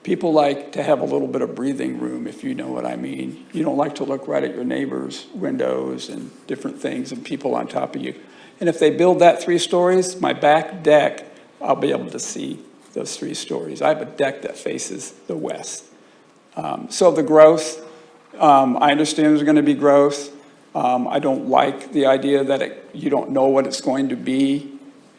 People like to have a little bit of breathing room, if you know what I mean. You don't like to look right at your neighbor's windows and different things and people on top of you. And if they build that 3 stories, my back deck, I'll be able to see those 3 stories. I have a deck that faces the west. So the growth, I understand there's going to be growth. I don't like the idea that you don't know what it's going to be,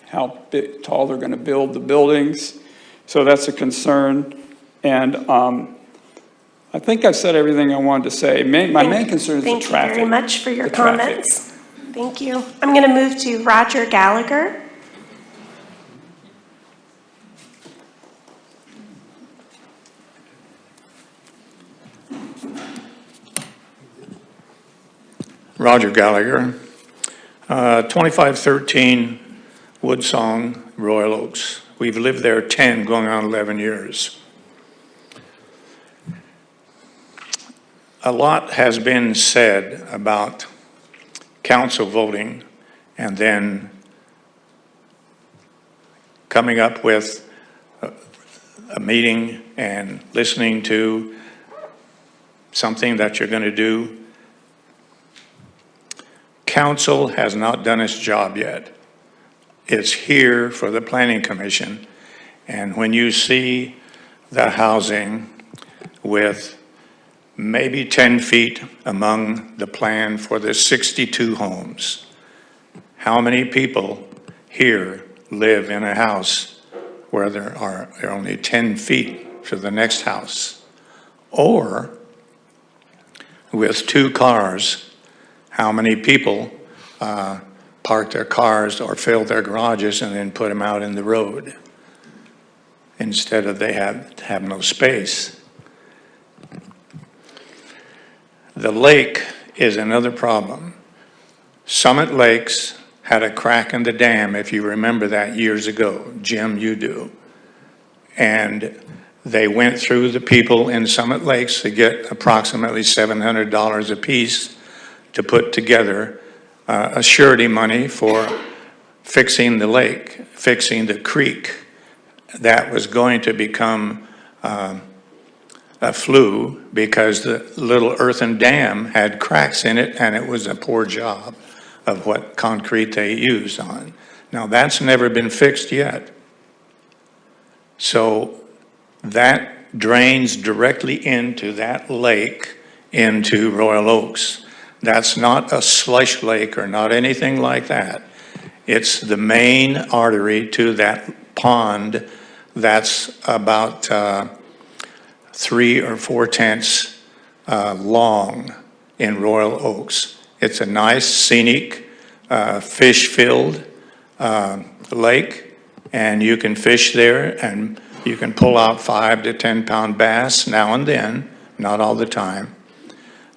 how tall they're going to build the buildings. So that's a concern. And I think I've said everything I wanted to say. My main concern is the traffic. Thank you very much for your The traffic. comments. Thank you. I'm going to move to Roger Gallagher. Roger Gallagher, 2513 Woodsong, Royal Oaks. We've lived there 10, going on 11 years. A lot has been said about council voting and then coming up with a meeting and listening to something that you're going to do. Council has not done its job yet. It's here for the Planning Commission. And when you see the housing with maybe 10 feet among the plan for the 62 homes, how many people here live in a house where there are only 10 feet to the next house? Or with 2 cars, how many people park their cars or fill their garages and then put them out in the road instead of they have no space. The lake is another problem. Summit Lakes had a crack in the dam, if you remember that years ago. Jim, you do. And they went through the people in Summit Lakes to get approximately $700 apiece to put together a surety money for fixing the lake, fixing the creek that was going to become a flue because the little earthen dam had cracks in it and it was a poor job of what concrete they used on. Now that's never been fixed yet. So that drains directly into that lake into Royal Oaks. That's not a slush lake or not anything like that. It's the main artery to that pond that's about 3 or 4 tenths long in Royal Oaks. It's a nice scenic fish-filled lake, and you can fish there and you can pull out 5 to 10 pound bass now and then, not all the time.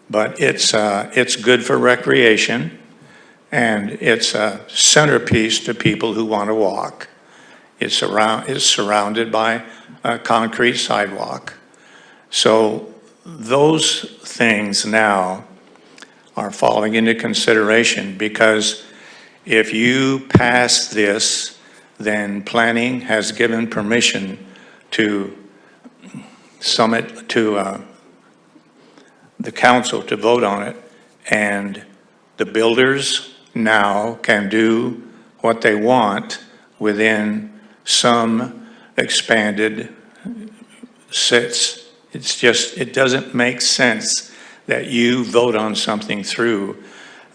But it's good for recreation, and it's a centerpiece to people who want to walk. It's surrounded by a concrete sidewalk. So those things now are falling into consideration, because if you pass this, then planning has given permission to the council to vote on it, and the builders now can do what they want within some expanded sits. It's just, it doesn't make sense that you vote on something through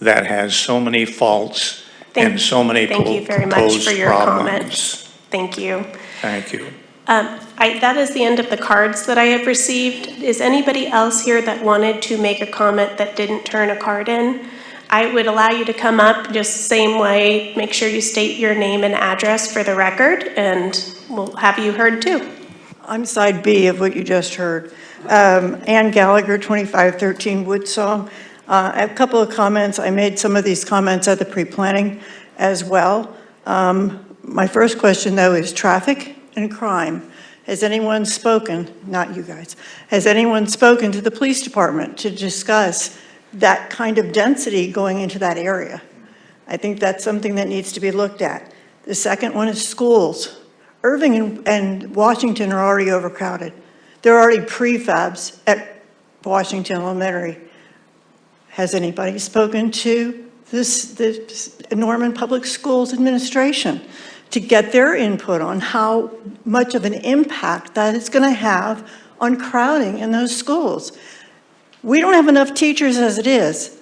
that has so many faults and so many Thank you very much proposed for your problems. comments. Thank you. Thank you. That is the end of the cards that I have received. Is anybody else here that wanted to make a comment that didn't turn a card in? I would allow you to come up just same way. Make sure you state your name and address for the record, and we'll have you heard too. I'm side B of what you just heard. Ann Gallagher, 2513 Woodsong. I have a couple of comments. I made some of these comments at the pre-planning as well. My first question, though, is traffic and crime. Has anyone spoken, not you guys, has anyone spoken to the police department to discuss that kind of density going into that area? I think that's something that needs to be looked at. The second one is schools. Irving and Washington are already overcrowded. There are already prefabs at Washington Elementary. Has anybody spoken to the Norman Public Schools administration to get their input on how much of an impact that is going to have on crowding in those schools? We don't have enough teachers as it is.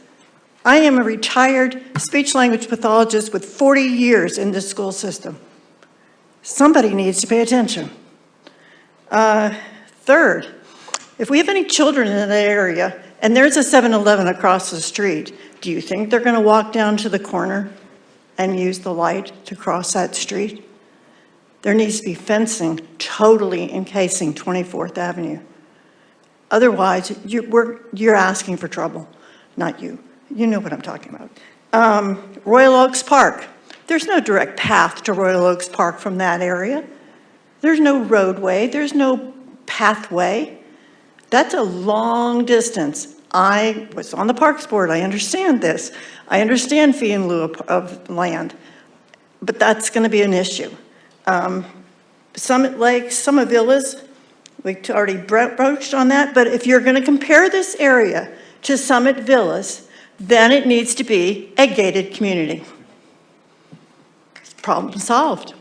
I am a retired speech-language pathologist with 40 years in the school system. Somebody needs to pay attention. Third, if we have any children in that area and there's a 7-Eleven across the street, do you think they're going to walk down to the corner and use the light to cross that street? There needs to be fencing totally encasing 24th Avenue. Otherwise, you're asking for trouble, not you. You know what I'm talking about. Royal Oaks Park. There's no direct path to Royal Oaks Park from that area. There's no roadway, there's no pathway. That's a long distance. I was on the Parks Board, I understand this. I understand fee in lieu of land, but that's gonna be an issue. Summit Lake, Summit Villas, we already broached on that, but if you're gonna compare this area to Summit Villas, then it needs to be a gated community. Problem solved.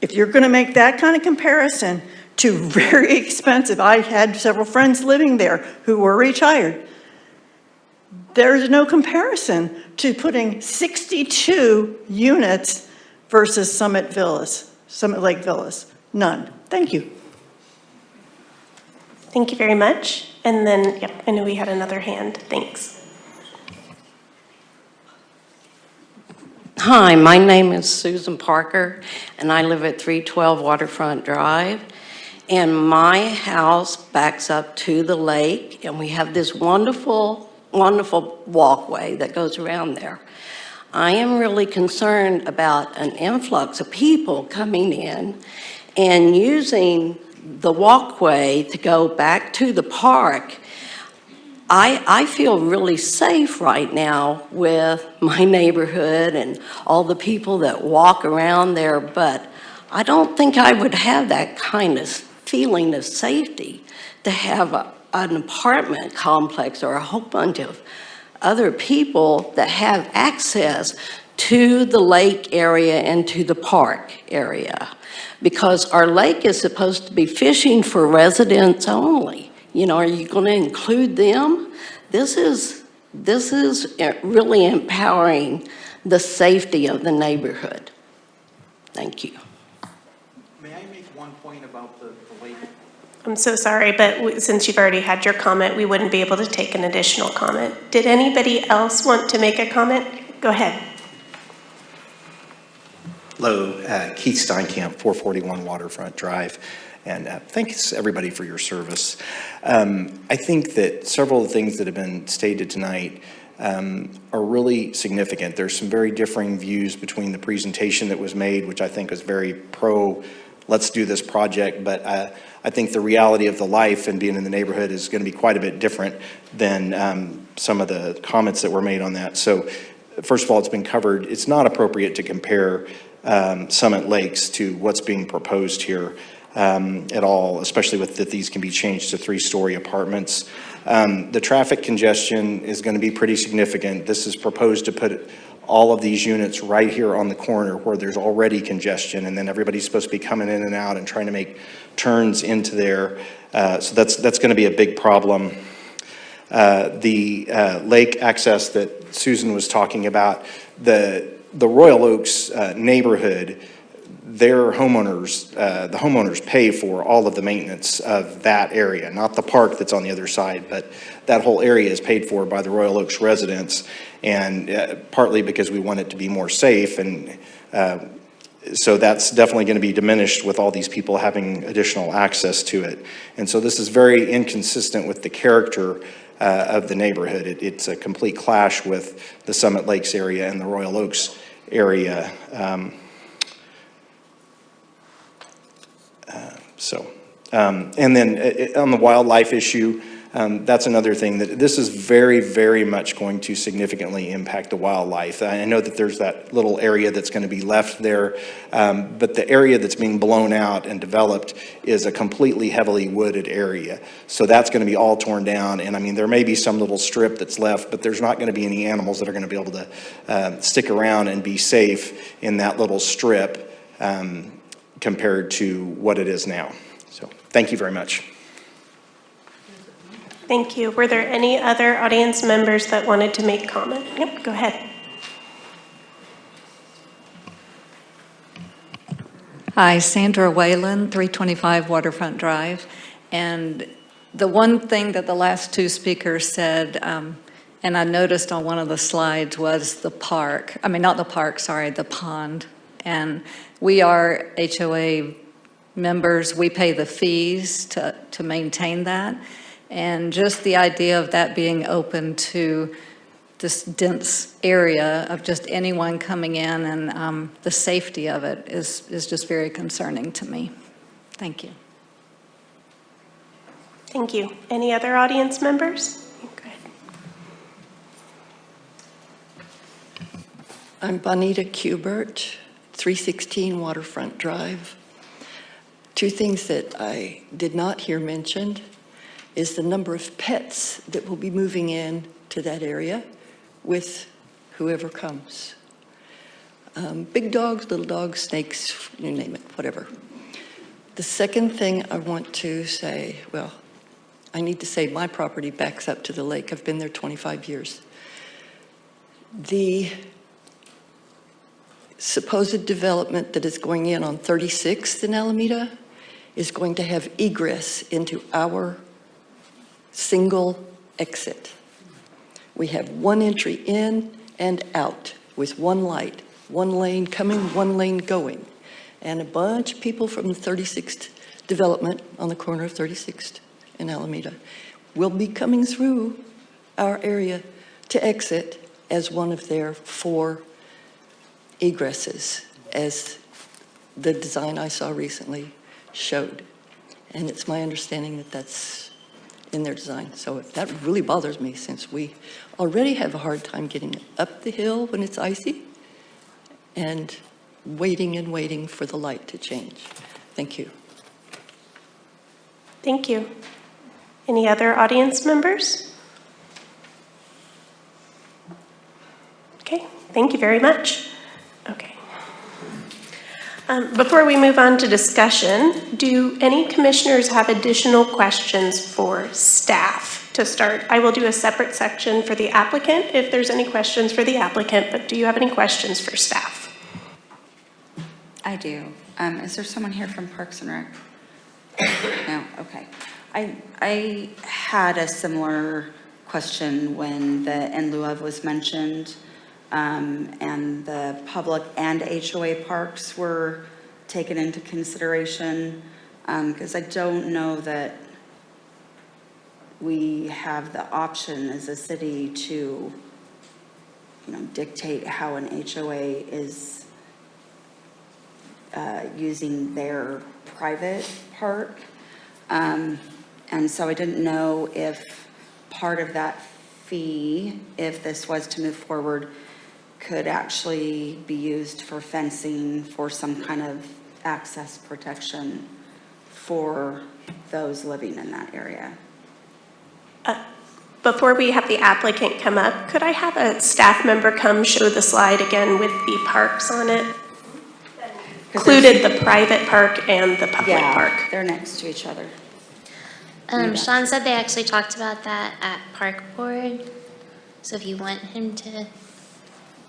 If you're going to make that kind of comparison to very expensive, I had several friends living there who were retired. There's no comparison to putting 62 units versus Summit Lake Villas. None. Thank you. Thank you very much. And then, yep, I knew we had another hand. Thanks. Hi, my name is Susan Parker, and I live at 312 Waterfront Drive. And my house backs up to the lake, and we have this wonderful, wonderful walkway that goes around there. I am really concerned about an influx of people coming in and using the walkway to go back to the park. I feel really safe right now with my neighborhood and all the people that walk around there, but I don't think I would have that kind of feeling of safety to have an apartment complex or a whole bunch of other people that have access to the lake area and to the park area. Because our lake is supposed to be fishing for residents only. You know, are you going to include them? This is really empowering the safety of the neighborhood. Thank you. May I make one point about the lake? I'm so sorry, but since you've already had your comment, we wouldn't be able to take an additional comment. Did anybody else want to make a comment? Go ahead. Hello, Keith Steinkamp, 441 Waterfront Drive, and thanks everybody for your service. I think that several of the things that have been stated tonight are really significant. There's some very differing views between the presentation that was made, which I think was very pro, let's do this project, but I think the reality of the life and being in the neighborhood is going to be quite a bit different than some of the comments that were made on that. So first of all, it's been covered. It's not appropriate to compare Summit Lakes to what's being proposed here at all, especially with that these can be changed to 3-story apartments. The traffic congestion is going to be pretty significant. This is proposed to put all of these units right here on the corner where there's already congestion, and then everybody's supposed to be coming in and out and trying to make turns into there. So that's going to be a big problem. The lake access that Susan was talking about, the Royal Oaks neighborhood, their homeowners, the homeowners pay for all of the maintenance of that area, not the park that's on the other side, but that whole area is paid for by the Royal Oaks residents, and partly because we want it to be more safe, and so that's definitely going to be diminished with all these people having additional access to it. And so this is very inconsistent with the character of the neighborhood. It's a complete clash with the Summit Lakes area and the Royal Oaks area. And then on the wildlife issue, that's another thing that this is very, very much going to significantly impact the wildlife. I know that there's that little area that's going to be left there, but the area that's being blown out and developed is a completely heavily wooded area. So that's going to be all torn down. And I mean, there may be some little strip that's left, but there's not going to be any animals that are going to be able to stick around and be safe in that little strip compared to what it is now. So thank you very much. Thank you. Were there any other audience members that wanted to make comment? Yep, go ahead. Hi, Sandra Whalen, 325 Waterfront Drive. And the one thing that the last two speakers said, and I noticed on one of the slides, was the park. I mean, not the park, sorry, the pond. And we are HOA members. We pay the fees to maintain that. And just the idea of that being open to this dense area of just anyone coming in, and the safety of it is just very concerning to me. Thank you. Thank you. Any other audience members? Go ahead. I'm Bonita Kubert, 316 Waterfront Drive. Two things that I did not hear mentioned is the number of pets that will be moving in to that area with whoever comes. Big dogs, little dogs, snakes, you name it, whatever. The second thing I want to say, well, I need to say my property backs up to the lake. I've been there 25 years. The supposed development that is going in on 36th in Alameda is going to have egress into our single exit. We have one entry in and out with one light, one lane coming, one lane going. And a bunch of people from the 36th development on the corner of 36th and Alameda will be coming through our area to exit as one of their 4 egresses, as the design I saw recently showed. And it's my understanding that that's in their design. So that really bothers me, since we already have a hard time getting up the hill when it's icy and waiting for the light to change. Thank you. Thank you. Any other audience members? Okay, thank you very much. Okay. Before we move on to discussion, do any commissioners have additional questions for staff to start? I will do a separate section for the applicant if there's any questions for the applicant, but do you have any questions for staff? I do. Is there someone here from Parks and Rec? No, okay. I had a similar question when the in lieu of was mentioned, and the public and HOA parks were taken into consideration, because I don't know that we have the option as a city to, dictate how an HOA is using their private park. And so I didn't know if part of that fee, if this was to move forward, could actually be used for fencing, for some kind of access protection for those living in that area. Before we have the applicant come up, could I have a staff member come show the slide again with the parks on it? Included the private park and the public park. Yeah, they're next to each other. Sean said they actually talked about that at Park Board. So if you want him to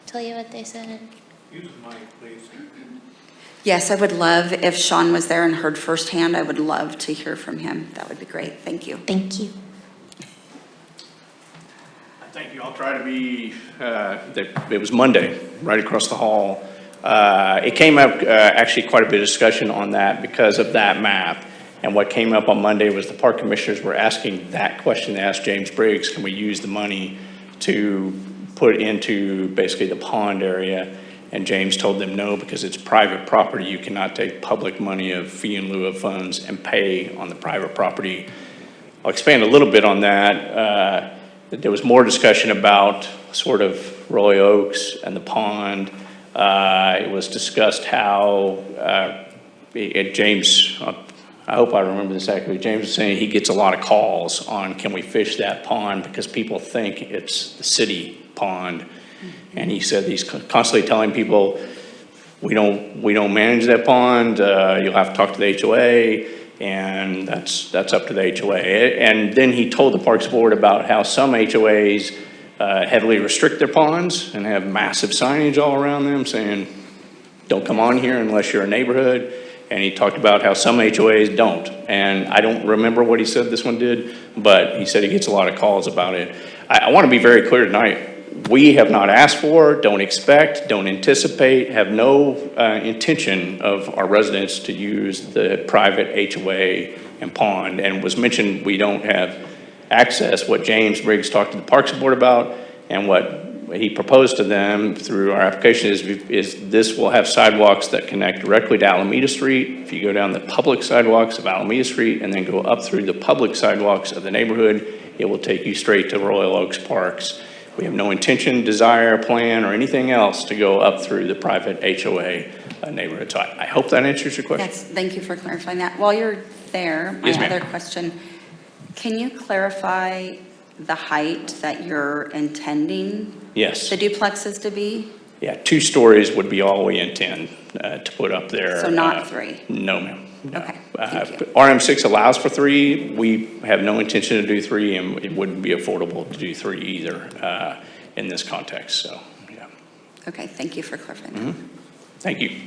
tell you what they said. Use the mic, please. Yes, I would love, if Sean was there and heard firsthand, I would love to hear from him. That would be great. Thank you. Thank you. Thank you. I'll try to be, it was Monday, right across the hall. It came up, actually quite a bit of discussion on that because of that map. And what came up on Monday was the park commissioners were asking that question. They asked James Briggs, can we use the money to put into basically the pond area? And James told them no, because it's private property. You cannot take public money of fee in lieu of funds and pay on the private property. I'll expand a little bit on that. There was more discussion about sort of Roy Oaks and the pond. It was discussed how James, I hope I remember this accurately, James was saying he gets a lot of calls on can we fish that pond because people think it's the city pond. And he said he's constantly telling people, we don't manage that pond, you'll have to talk to the HOA, and that's up to the HOA. And then he told the Parks Board about how some HOAs heavily restrict their ponds and have massive signage all around them saying, don't come on here unless you're a neighborhood. And he talked about how some HOAs don't. And I don't remember what he said this one did, but he said he gets a lot of calls about it. I want to be very clear tonight. We have not asked for, don't expect, don't anticipate, have no intention of our residents to use the private HOA and pond. And was mentioned we don't have access. What James Briggs talked to the Parks Board about and what he proposed to them through our application is this will have sidewalks that connect directly to Alameda Street. If you go down the public sidewalks of Alameda Street and then go up through the public sidewalks of the neighborhood, it will take you straight to Royal Oaks Parks. We have no intention, desire, plan, or anything else to go up through the private HOA neighborhood. So I hope that answers your question. Thank you for clarifying that. While you're there, my Yes, ma'am. other question, can you clarify the height that you're intending Yes. the duplexes to be? Yeah, 2 stories would be all we intend to put up there. So not 3? No, ma'am. No. Okay, thank you. RM6 allows for 3. We have no intention to do 3, and it wouldn't be affordable to do 3 either in this context, so, yeah. Okay, thank you for clarifying that. Thank you.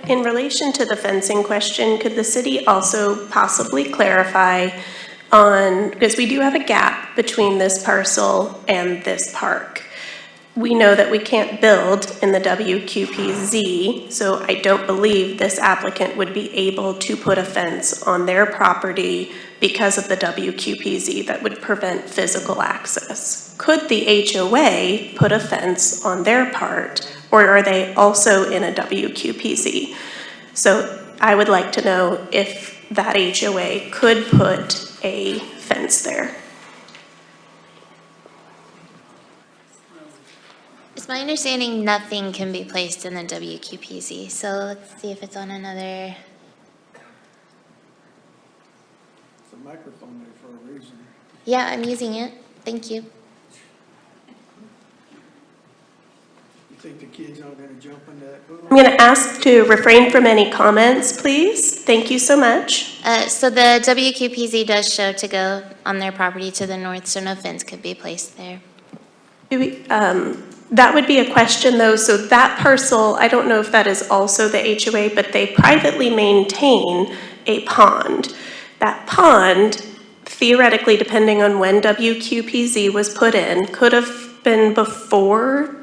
In relation to the fencing question, could the city also possibly clarify because we do have a gap between this parcel and this park. We know that we can't build in the WQPZ, so I don't believe this applicant would be able to put a fence on their property because of the WQPZ that would prevent physical access. Could the HOA put a fence on their part, or are they also in a WQPZ? So I would like to know if that HOA could put a fence there. It's my understanding nothing can be placed in the WQPZ, so let's see if it's on another. It's a microphone there for a reason. Yeah, I'm using it. Thank you. You think the kids aren't gonna jump in that pool? I'm going to ask to refrain from any comments, please. Thank you so much. So the WQPZ does show to go on their property to the north, so no fence could be placed there. That would be a question, though. So that parcel, I don't know if that is also the HOA, but they privately maintain a pond. That pond, theoretically, depending on when WQPZ was put in, could have been before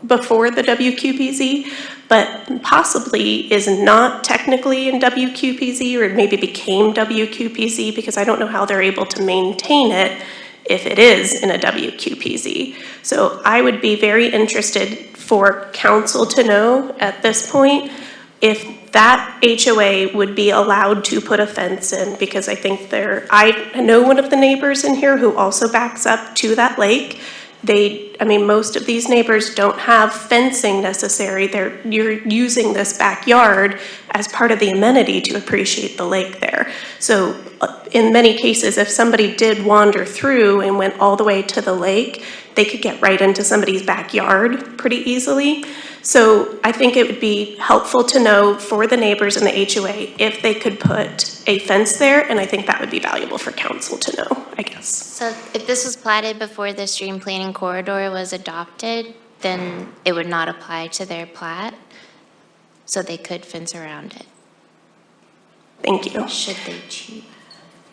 the WQPZ, but possibly is not technically in WQPZ, or maybe became WQPZ, because I don't know how they're able to maintain it if it is in a WQPZ. So I would be very interested for council to know at this point if that HOA would be allowed to put a fence in, because I think I know one of the neighbors in here who also backs up to that lake. Most of these neighbors don't have fencing necessary. You're using this backyard as part of the amenity to appreciate the lake there. So in many cases, if somebody did wander through and went all the way to the lake, they could get right into somebody's backyard pretty easily. So I think it would be helpful to know for the neighbors in the HOA if they could put a fence there, and I think that would be valuable for council to know, I guess. So if this was platted before the stream planning corridor was adopted, then it would not apply to their plat, so they could fence around it. Thank you. Should they choose?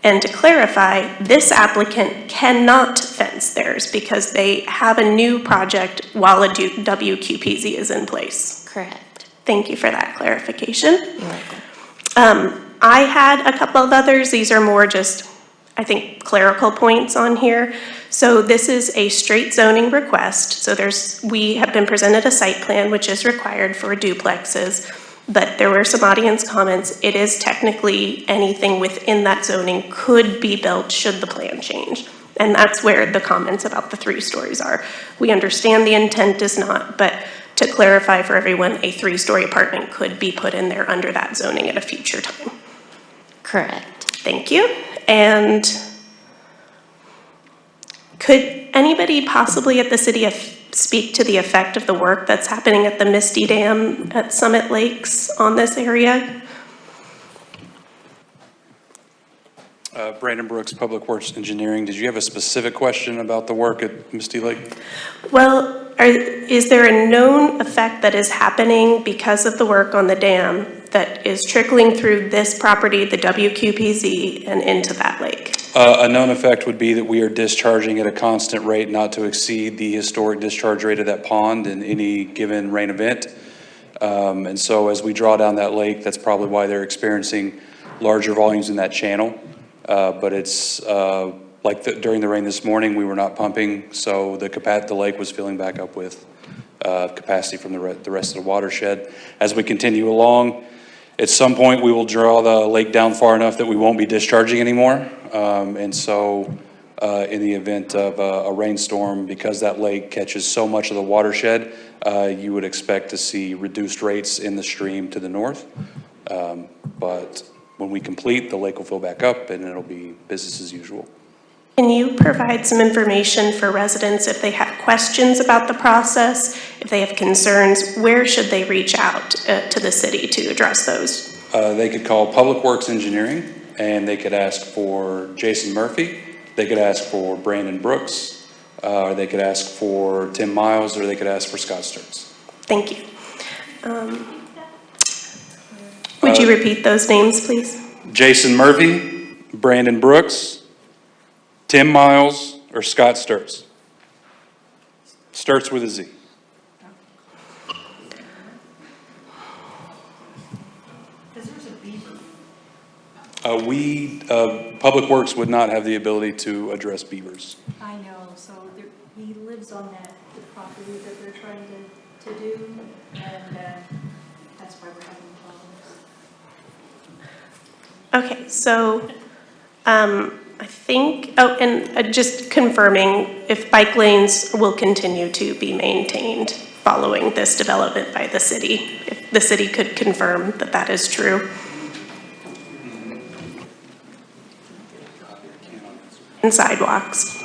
And to clarify, this applicant cannot fence theirs because they have a new project while a WQPZ is in place. Correct. Thank you for that clarification. You're welcome. I had a couple of others. These are more just, I think, clerical points on here. So this is a straight zoning request. So we have been presented a site plan, which is required for duplexes. But there were some audience comments. It is technically anything within that zoning could be built should the plan change. And that's where the comments about the 3 stories are. We understand the intent is not, but to clarify for everyone, a 3-story apartment could be put in there under that zoning at a future time. Correct. Thank you. And could anybody possibly at the city speak to the effect of the work that's happening at the Misty Dam at Summit Lakes on this area? Brandon Brooks, Public Works Engineering. Did you have a specific question about the work at Misty Lake? Well, is there a known effect that is happening because of the work on the dam that is trickling through this property, the WQPZ, and into that lake? A known effect would be that we are discharging at a constant rate not to exceed the historic discharge rate of that pond in any given rain event. And so as we draw down that lake, that's probably why they're experiencing larger volumes in that channel. But it's during the rain this morning, we were not pumping, so the lake was filling back up with capacity from the rest of the watershed. As we continue along, at some point, we will draw the lake down far enough that we won't be discharging anymore. And so in the event of a rainstorm, because that lake catches so much of the watershed, you would expect to see reduced rates in the stream to the north. But when we complete, the lake will fill back up and it'll be business as usual. Can you provide some information for residents if they have questions about the process, if they have concerns, where should they reach out to the city to address those? They could call Public Works Engineering and they could ask for Jason Murphy. They could ask for Brandon Brooks, or they could ask for Tim Miles, or they could ask for Scott Stearns. Thank you. Would you repeat those names, please? Jason Murphy, Brandon Brooks, Tim Miles or Scott Sturts? Sturts with a Z. Public Works would not have the ability to address beavers. I know, so he lives on that, the property that they're trying to do, and that's why we're having problems. Okay, so, I think, oh, and just confirming if bike lanes will continue to be maintained following this development by the city, if the city could confirm that that is true. And sidewalks.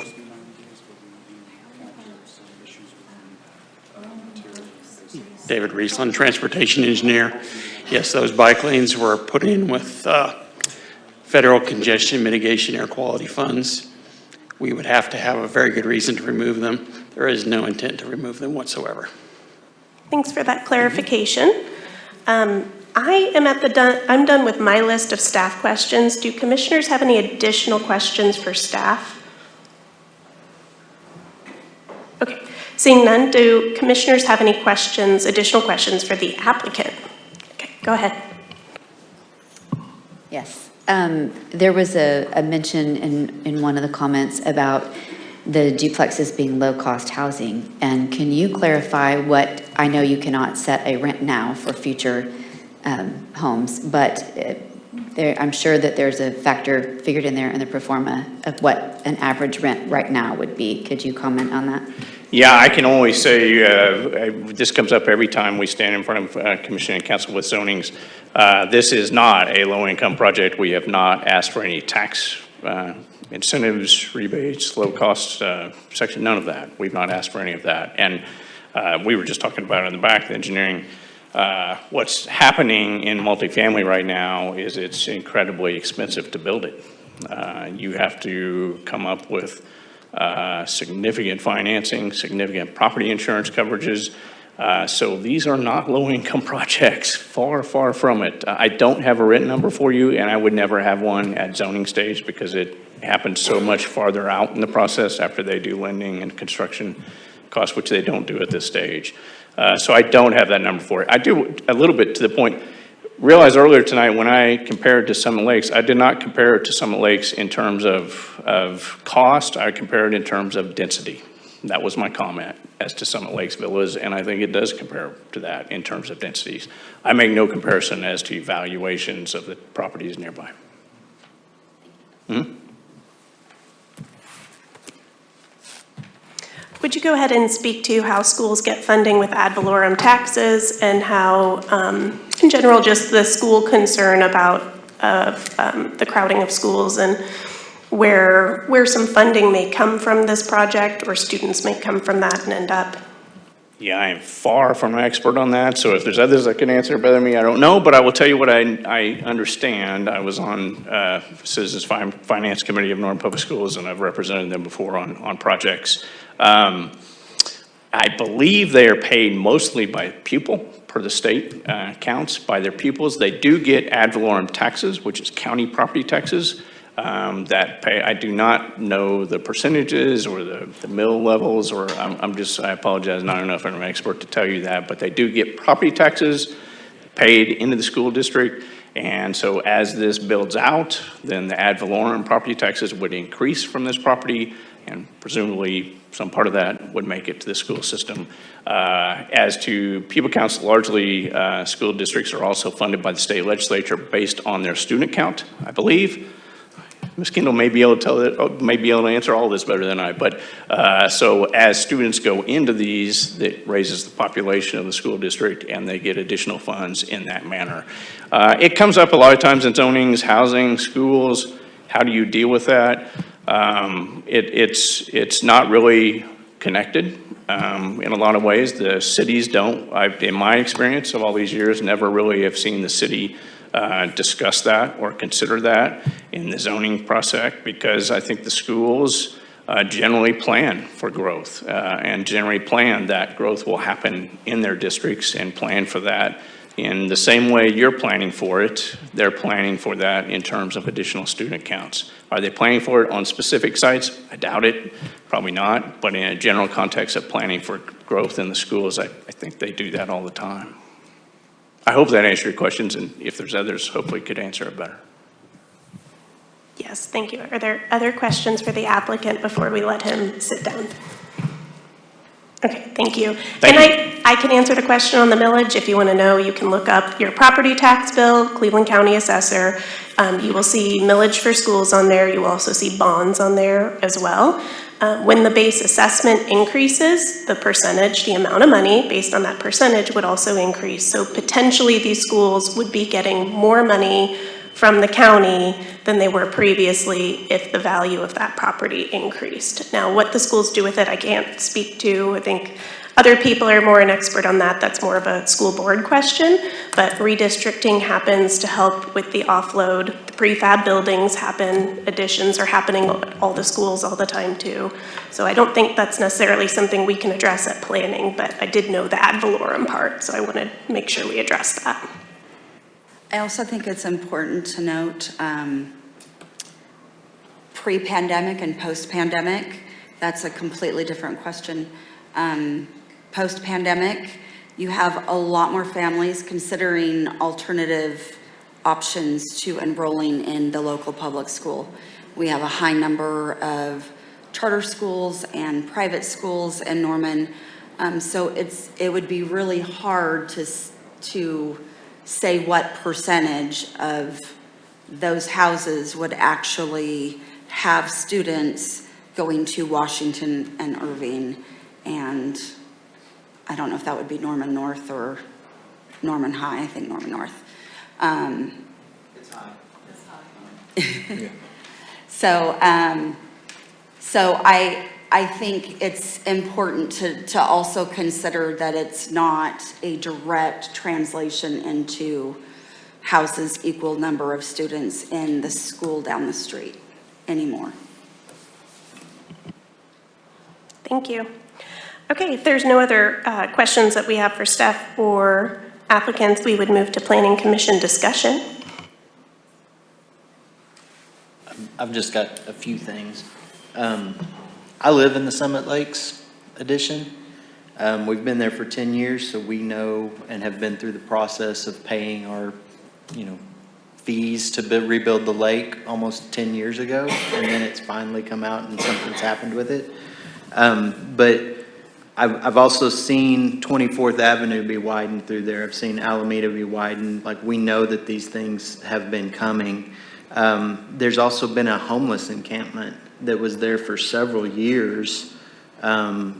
David Riesland, Transportation Engineer. Yes, those bike lanes were put in with federal congestion mitigation air quality funds. We would have to have a very good reason to remove them. There is no intent to remove them whatsoever. Thanks for that clarification. I'm done with my list of staff questions. Do commissioners have any additional questions for staff? Okay, seeing none, do commissioners have any questions, additional questions for the applicant? Okay, go ahead. Yes. There was a mention in one of the comments about the duplexes being low-cost housing. And can you clarify what, I know you cannot set a rent now for future homes, but I'm sure that there's a factor figured in there in the pro forma of what an average rent right now would be. Could you comment on that? Yeah, I can only say, this comes up every time we stand in front of Commission and Council with zonings. This is not a low-income project. We have not asked for any tax incentives, rebates, low-cost section, none of that. We've not asked for any of that. And we were just talking about it in the back, the engineering. What's happening in multifamily right now is it's incredibly expensive to build it. You have to come up with significant financing, significant property insurance coverages. So these are not low-income projects, far, far from it. I don't have a written number for you, and I would never have one at zoning stage because it happens so much farther out in the process after they do lending and construction costs, which they don't do at this stage. So I don't have that number for it. I do a little bit to the point. Realized earlier tonight when I compared to Summit Lakes, I did not compare it to Summit Lakes in terms of cost. I compared it in terms of density. That was my comment as to Summit Lakes Villas, and I think it does compare to that in terms of densities. I make no comparison as to valuations of the properties nearby. Would you go ahead and speak to how schools get funding with ad valorem taxes and how, in general, just the school concern about the crowding of schools and where some funding may come from this project or students may come from that and end up? Yeah, I am far from an expert on that, so if there's others that can answer better than me, I don't know, but I will tell you what I understand. I was on Citizens Finance Committee of Norton Public Schools, and I've represented them before on projects. I believe they are paid mostly by pupil, per the state counts, by their pupils. They do get ad valorem taxes, which is county property taxes, that pay. I do not know the percentages or the mill levels, or I apologize, not enough of an expert to tell you that, but they do get property taxes paid into the school district. And so as this builds out, then the ad valorem property taxes would increase from this property, and presumably some part of that would make it to the school system. As to pupil counts, largely school districts are also funded by the state legislature based on their student count, I believe. Ms. Kendall may be able to answer all this better than I, but so as students go into these, it raises the population of the school district and they get additional funds in that manner. It comes up a lot of times in zonings, housing, schools. How do you deal with that? It's not really connected in a lot of ways. The cities don't, in my experience of all these years, never really have seen the city discuss that or consider that in the zoning process, because I think the schools generally plan for growth and generally plan that growth will happen in their districts and plan for that In the same way you're planning for it, they're planning for that in terms of additional student counts. Are they planning for it on specific sites? I doubt it, probably not, but in a general context of planning for growth in the schools, I think they do that all the time. I hope that answered your questions, and if there's others, hopefully could answer it better. Yes, thank you. Are there other questions for the applicant before we let him sit down? Okay, thank you. Thank And I can answer the question on the millage. If you want to know, you can look up your property tax bill, Cleveland County Assessor. You will see millage for schools on there. You will also see bonds on there as well. When the base assessment increases, the percentage, the amount of money based on that percentage would also increase. So potentially these schools would be getting more money from the county than they were previously if the value of that property increased. Now, what the schools do with it, I can't speak to. I think other people are more an expert on that. That's more of a school board question. But redistricting happens to help with the offload. The prefab buildings happen, additions are happening at all the schools all the time too. So I don't think that's necessarily something we can address at planning, but I did know the ad valorem part, so I wanted to make sure we addressed that. I also think it's important to note pre-pandemic and post-pandemic. That's a completely different question. Post-pandemic, you have a lot more families considering alternative options to enrolling in the local public school. We have a high number of charter schools and private schools in Norman. So it would be really hard to say what percentage of those houses would actually have students going to Washington and Irving. And I don't know if that would be Norman North or Norman High. I think Norman North. It's high. Yeah. So I think it's important to also consider that it's not a direct translation into houses equal number of students in the school down the street anymore. Thank you. Okay, if there's no other questions that we have for staff or applicants, we would move to Planning Commission discussion. I've just got a few things. I live in the Summit Lakes addition. We've been there for 10 years, so we know and have been through the process of paying our, fees to rebuild the lake almost 10 years ago, and then it's finally come out and something's happened with it. But I've also seen 24th Avenue be widened through there. I've seen Alameda be widened. Like, we know that these things have been coming. There's also been a homeless encampment that was there for several years,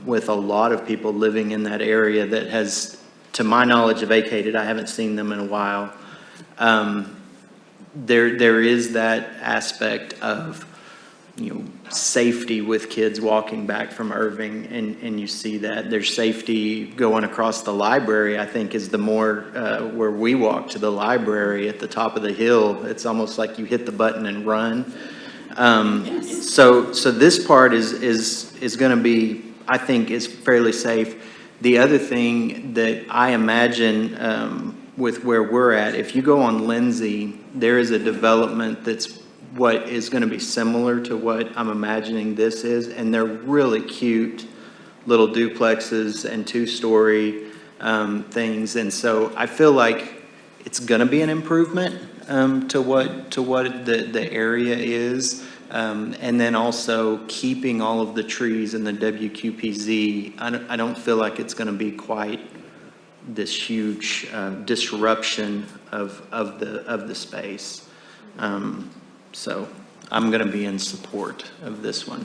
with a lot of people living in that area that has, to my knowledge, vacated. I haven't seen them in a while. There is that aspect of, safety with kids walking back from Irving, and you see that. There's safety going across the library, I think, is the more, where we walk to the library at the top of the hill. It's almost like you hit the button and run. So this part is going to be, I think, is fairly safe. The other thing that I imagine with where we're at, if you go on Lindsay, there is a development that's what is going to be similar to what I'm imagining this is, and they're really cute little duplexes and two-story things, and so I feel like it's going to be an improvement to what the area is, and then also keeping all of the trees in the WQPZ. I don't feel like it's going to be quite this huge disruption of the space. So I'm going to be in support of this one.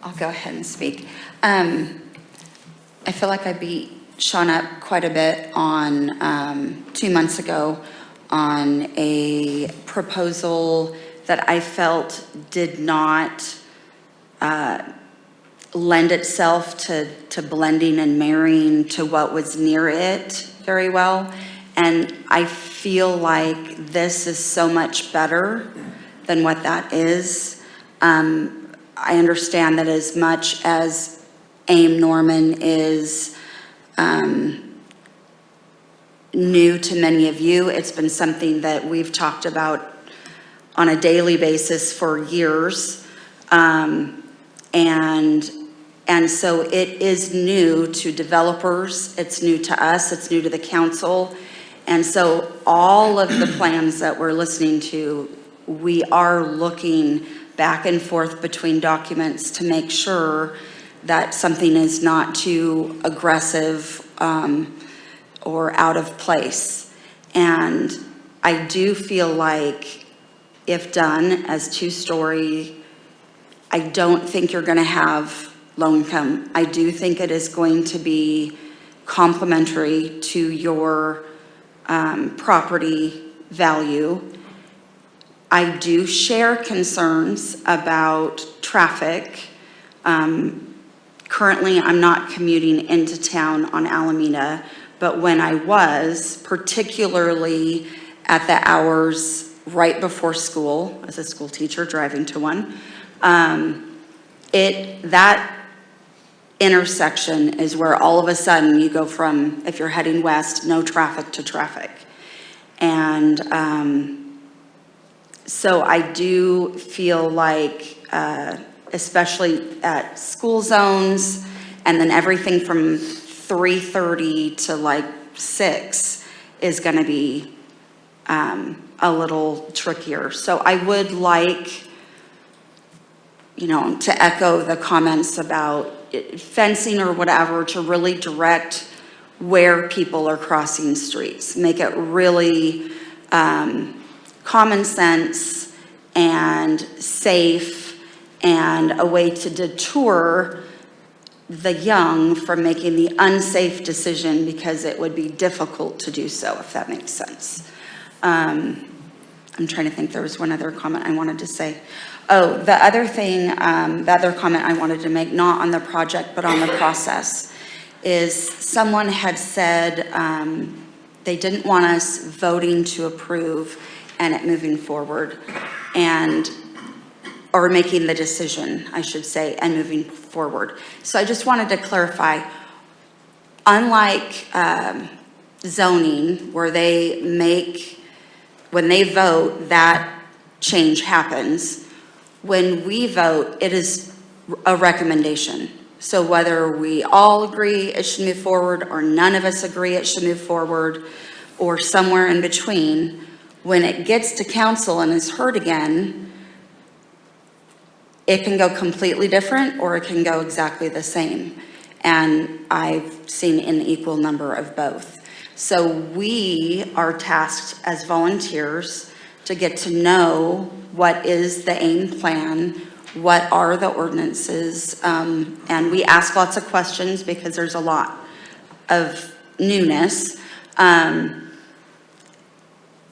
I'll go ahead and speak. I feel like I beat Sean up quite a bit on 2 months ago on a proposal that I felt did not lend itself to blending and marrying to what was near it very well. And I feel like this is so much better than what that is. I understand that as much as AIM Norman is new to many of you. It's been something that we've talked about on a daily basis for years. And so it is new to developers, it's new to us, it's new to the council. And so all of the plans that we're listening to, we are looking back and forth between documents to make sure that something is not too aggressive or out of place. And I do feel like if done as two-story, I don't think you're gonna have low income. I do think it is going to be complementary to your property value. I do share concerns about traffic. Currently, I'm not commuting into town on Alameda, but when I was, particularly at the hours right before school, as a school teacher driving to one, that intersection is where all of a sudden you go from, if you're heading west, no traffic to traffic. And so I do feel like, especially at school zones, and then everything from 3:30 to like 6 is gonna be a little trickier. So I would like, to echo the comments about fencing or whatever, to really direct where people are crossing streets. Make it really common sense and safe, and a way to deter the young from making the unsafe decision, because it would be difficult to do so, if that makes sense. I'm trying to think, there was one other comment I wanted to say. Oh, the other thing, the other comment I wanted to make, not on the project, but on the process, is someone had said they didn't want us voting to approve and it moving forward, or making the decision, I should say, and moving forward. So I just wanted to clarify, unlike zoning, where when they vote, that change happens. When we vote, it is a recommendation. So whether we all agree it should move forward, or none of us agree it should move forward, or somewhere in between, when it gets to council and is heard again, it can go completely different, or it can go exactly the same. And I've seen an equal number of both. So we are tasked as volunteers to get to know what is the AIM plan, what are the ordinances, and we ask lots of questions because there's a lot of newness,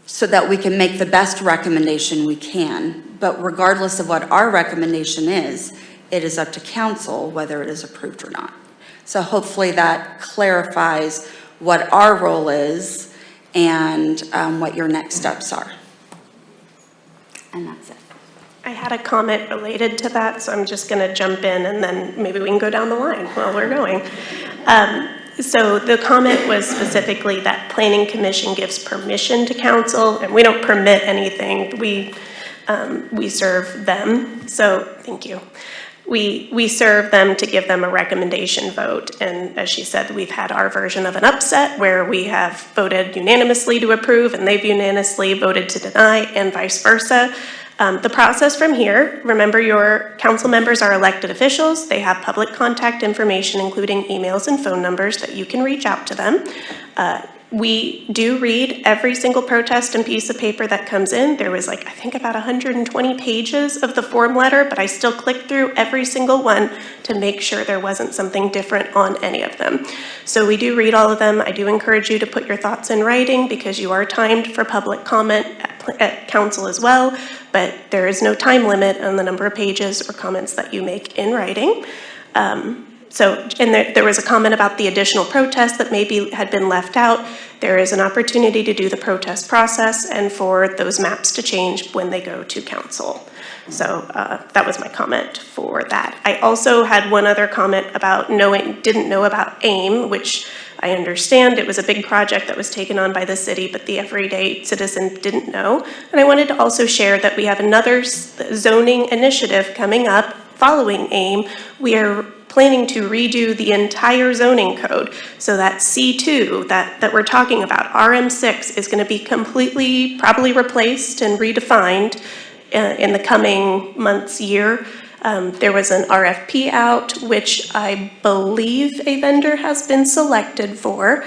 so that we can make the best recommendation we can. But regardless of what our recommendation is, it is up to council whether it is approved or not. So hopefully that clarifies what our role is and what your next steps are. And that's it. I had a comment related to that, so I'm just going to jump in and then maybe we can go down the line while we're going. So the comment was specifically that Planning Commission gives permission to council, and we don't permit anything. We serve them, so thank you. We serve them to give them a recommendation vote, and as she said, we've had our version of an upset where we have voted unanimously to approve and they've unanimously voted to deny, and vice versa. The process from here, remember, your council members are elected officials. They have public contact information, including emails and phone numbers that you can reach out to them. We do read every single protest and piece of paper that comes in. There was I think about 120 pages of the form letter, but I still clicked through every single one to make sure there wasn't something different on any of them. So we do read all of them. I do encourage you to put your thoughts in writing, because you are timed for public comment at council as well, but there is no time limit on the number of pages or comments that you make in writing. And there was a comment about the additional protests that maybe had been left out. There is an opportunity to do the protest process and for those maps to change when they go to council. So that was my comment for that. I also had one other comment about didn't know about AIM, which I understand it was a big project that was taken on by the city, but the everyday citizen didn't know. And I wanted to also share that we have another zoning initiative coming up following AIM. We are planning to redo the entire zoning code. So that C2 that we're talking about, RM6, is going to be completely probably replaced and redefined in the coming months, year. There was an RFP out, which I believe a vendor has been selected for.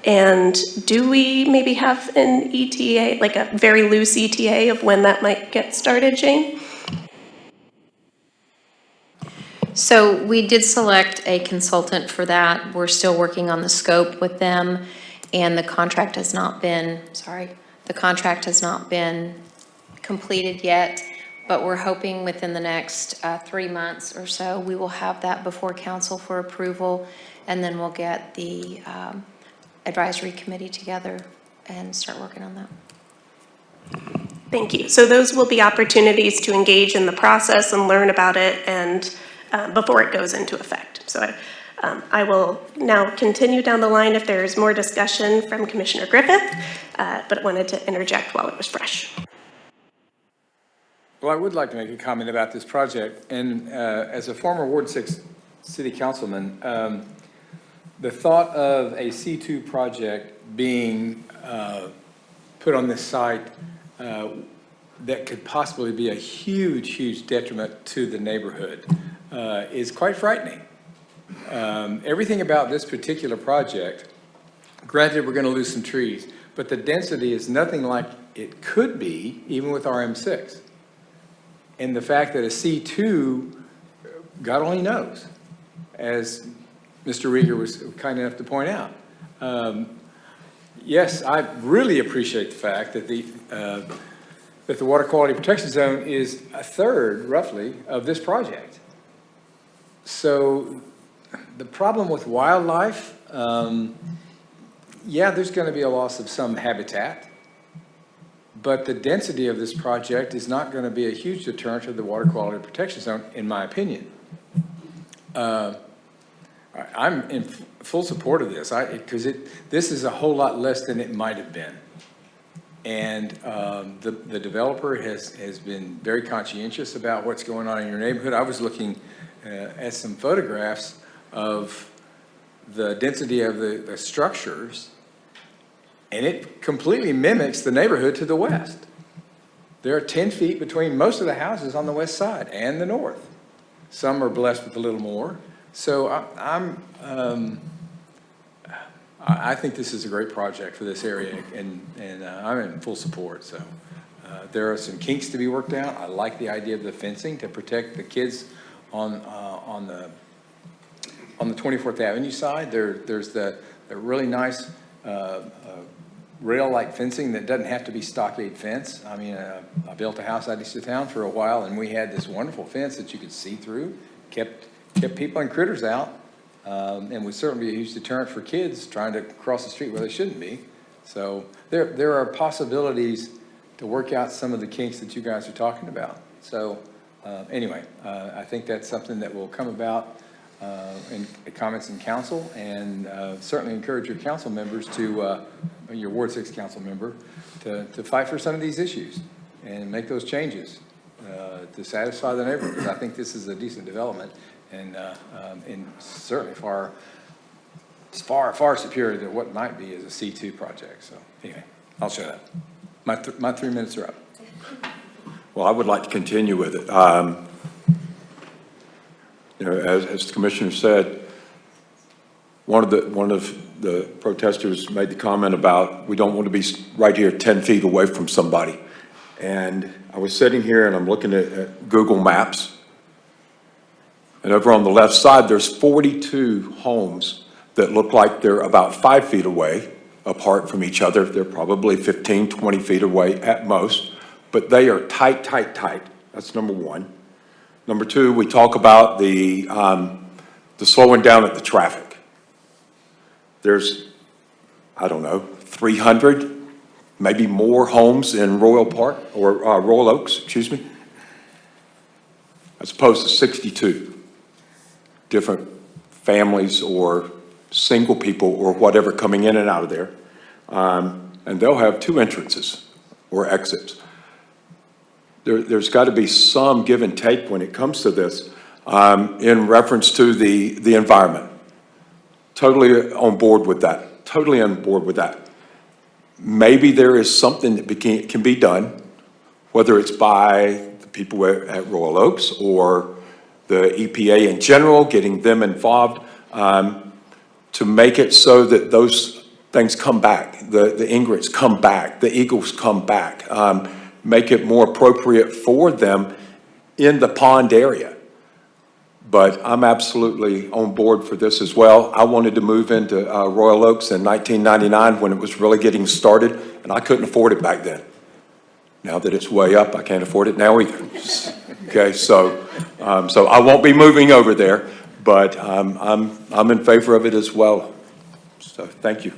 And do we maybe have an ETA, like a very loose ETA of when that might get started, Jane? So we did select a consultant for that. We're still working on the scope with them, and the contract has not been, completed yet, but we're hoping within the next 3 months or so, we will have that before council for approval, and then we'll get the advisory committee together and start working on that. Thank you. So those will be opportunities to engage in the process and learn about it and before it goes into effect. So I will now continue down the line if there's more discussion from Commissioner Griffith, but wanted to interject while it was fresh. Well, I would like to make a comment about this project. And as a former Ward 6 city councilman, the thought of a C2 project being put on this site that could possibly be a huge, huge detriment to the neighborhood is quite frightening. Everything about this particular project, granted we're going to lose some trees, but the density is nothing like it could be, even with RM6. And the fact that a C2, God only knows, as Mr. Rieger was kind enough to point out. Yes, I really appreciate the fact that the Water Quality Protection Zone is a third, roughly, of this project. So the problem with wildlife, yeah, there's going to be a loss of some habitat, but the density of this project is not going to be a huge deterrent to the Water Quality Protection Zone, in my opinion. I'm in full support of this, because this is a whole lot less than it might have been. And the developer has been very conscientious about what's going on in your neighborhood. I was looking at some photographs of the density of the structures, and it completely mimics the neighborhood to the west. There are 10 feet between most of the houses on the west side and the north. Some are blessed with a little more. So I think this is a great project for this area, and I'm in full support. So there are some kinks to be worked out. I like the idea of the fencing to protect the kids on the 24th Avenue side. There's the really nice rail-like fencing that doesn't have to be stockade fence. I mean, I built a house out east of town for a while, and we had this wonderful fence that you could see through, kept people and critters out, and would certainly be a huge deterrent for kids trying to cross the street where they shouldn't be. So there are possibilities to work out some of the kinks that you guys are talking about. So anyway, I think that's something that will come about in comments in council, and certainly encourage your council members to, your Ward 6 council member, to fight for some of these issues and make those changes to satisfy the neighborhood. I think this is a decent development, and certainly far superior to what might be as a C2 project. So anyway, I'll share that. My 3 minutes are up. Well, I would like to continue with it. You know, as the commissioner said, one of the protesters made the comment about we don't want to be right here 10 feet away from somebody. And I was sitting here and I'm looking at Google Maps. And over on the left side, there's 42 homes that look like they're about 5 feet away apart from each other. They're probably 15, 20 feet away at most, but they are tight, tight, tight. That's number one. Number two, we talk about the slowing down of the traffic. There's, I don't know, 300, maybe more homes in Royal Park, or Royal Oaks, excuse me, as opposed to 62 different families or single people or whatever coming in and out of there. And they'll have 2 entrances or exits. There's got to be some give and take when it comes to this in reference to the environment. Totally on board with that, totally on board with that. Maybe there is something that can be done, whether it's by the people at Royal Oaks or the EPA in general, getting them involved, to make it so that those things come back, the ingrats come back, the eagles come back, make it more appropriate for them in the pond area. But I'm absolutely on board for this as well. I wanted to move into Royal Oaks in 1999 when it was really getting started, and I couldn't afford it back then. Now that it's way up, I can't afford it now either. Okay, so I won't be moving over there, but I'm in favor of it as well. So thank you.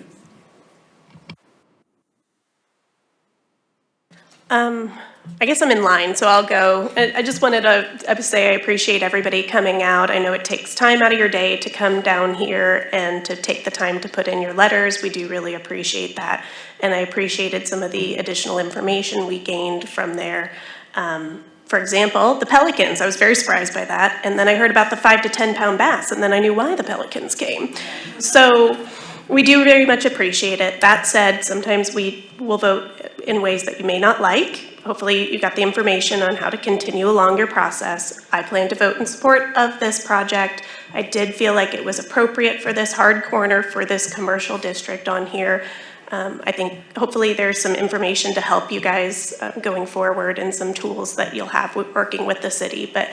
I guess I'm in line, so I'll go. I just wanted to say I appreciate everybody coming out. I know it takes time out of your day to come down here and to take the time to put in your letters. We do really appreciate that. And I appreciated some of the additional information we gained from there. For example, the pelicans, I was very surprised by that. And then I heard about the 5 to 10 pound bass, and then I knew why the pelicans came. So we do very much appreciate it. That said, sometimes we will vote in ways that you may not like. Hopefully you got the information on how to continue along your process. I plan to vote in support of this project. I did feel like it was appropriate for this hard corner, for this commercial district on here. I think hopefully there's some information to help you guys going forward and some tools that you'll have working with the city. But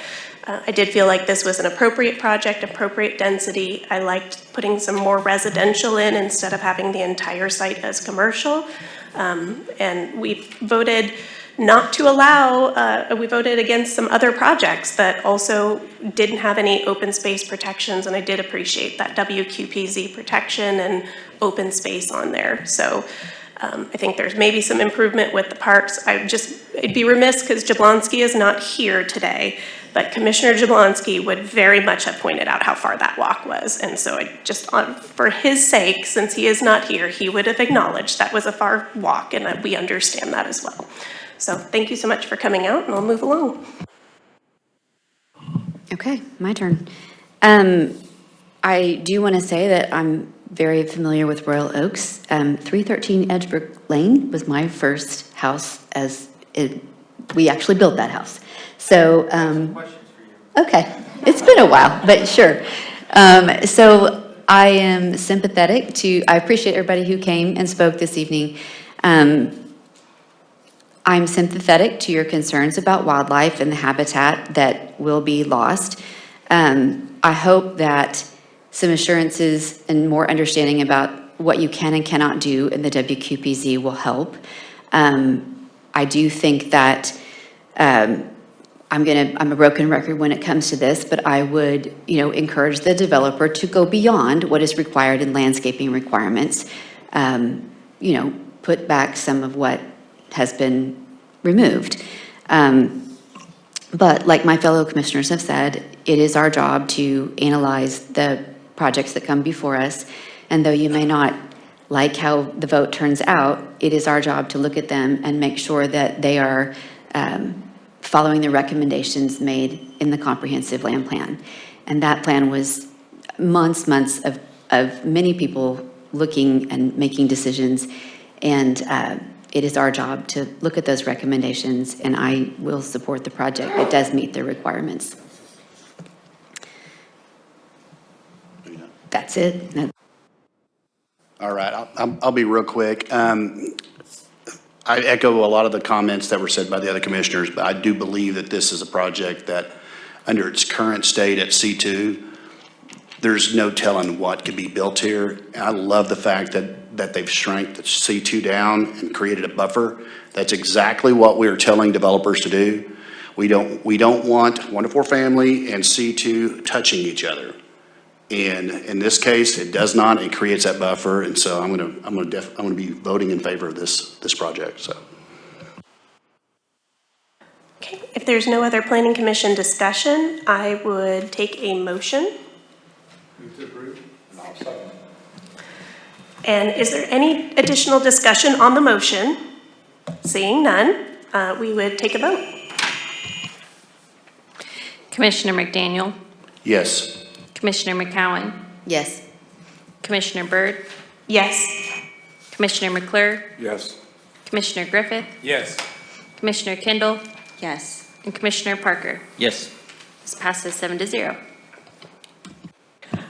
I did feel like this was an appropriate project, appropriate density. I liked putting some more residential in instead of having the entire site as commercial. And we voted not to allow, we voted against some other projects that also didn't have any open space protections, and I did appreciate that WQPZ protection and open space on there. So I think there's maybe some improvement with the parks. I'd be remiss because Jablonski is not here today, but Commissioner Jablonski would very much have pointed out how far that walk was. And so I just, for his sake, since he is not here, he would have acknowledged that was a far walk, and we understand that as well. So thank you so much for coming out, and I'll move along. Okay, my turn. I do want to say that I'm very familiar with Royal Oaks. 313 Edgebrook Lane was my first house we actually built that house. So, okay, it's been a while, but sure. So I am sympathetic I appreciate everybody who came and spoke this evening. I'm sympathetic to your concerns about wildlife and the habitat that will be lost. I hope that some assurances and more understanding about what you can and cannot do in the WQPZ will help. I do think that I'm a broken record when it comes to this, but I would, encourage the developer to go beyond what is required in landscaping requirements. Put back some of what has been removed. But like my fellow commissioners have said, it is our job to analyze the projects that come before us. And though you may not like how the vote turns out, it is our job to look at them and make sure that they are following the recommendations made in the comprehensive land plan. And that plan was months of many people looking and making decisions. And it is our job to look at those recommendations, and I will support the project. It does meet their requirements. That's it. All right, I'll be real quick. I echo a lot of the comments that were said by the other commissioners, but I do believe that this is a project that, under its current state at C2, there's no telling what could be built here. And I love the fact that they've shrank the C2 down and created a buffer. That's exactly what we are telling developers to do. We don't want 1 to 4 family and C2 touching each other. And in this case, it does not. It creates that buffer, and so I'm gonna be voting in favor of this project. So. Okay, if there's no other planning commission discussion, I would take a motion. Move to approve, and I'll second. And is there any additional discussion on the motion? Seeing none, we would take a vote. Commissioner McDaniel, Yes. Commissioner McCowan, Yes. Commissioner Byrd, Yes. Commissioner McClure, Yes. Commissioner Griffith, Yes. Commissioner Kendall, Yes. and Commissioner Parker. Yes. This passes 7-0.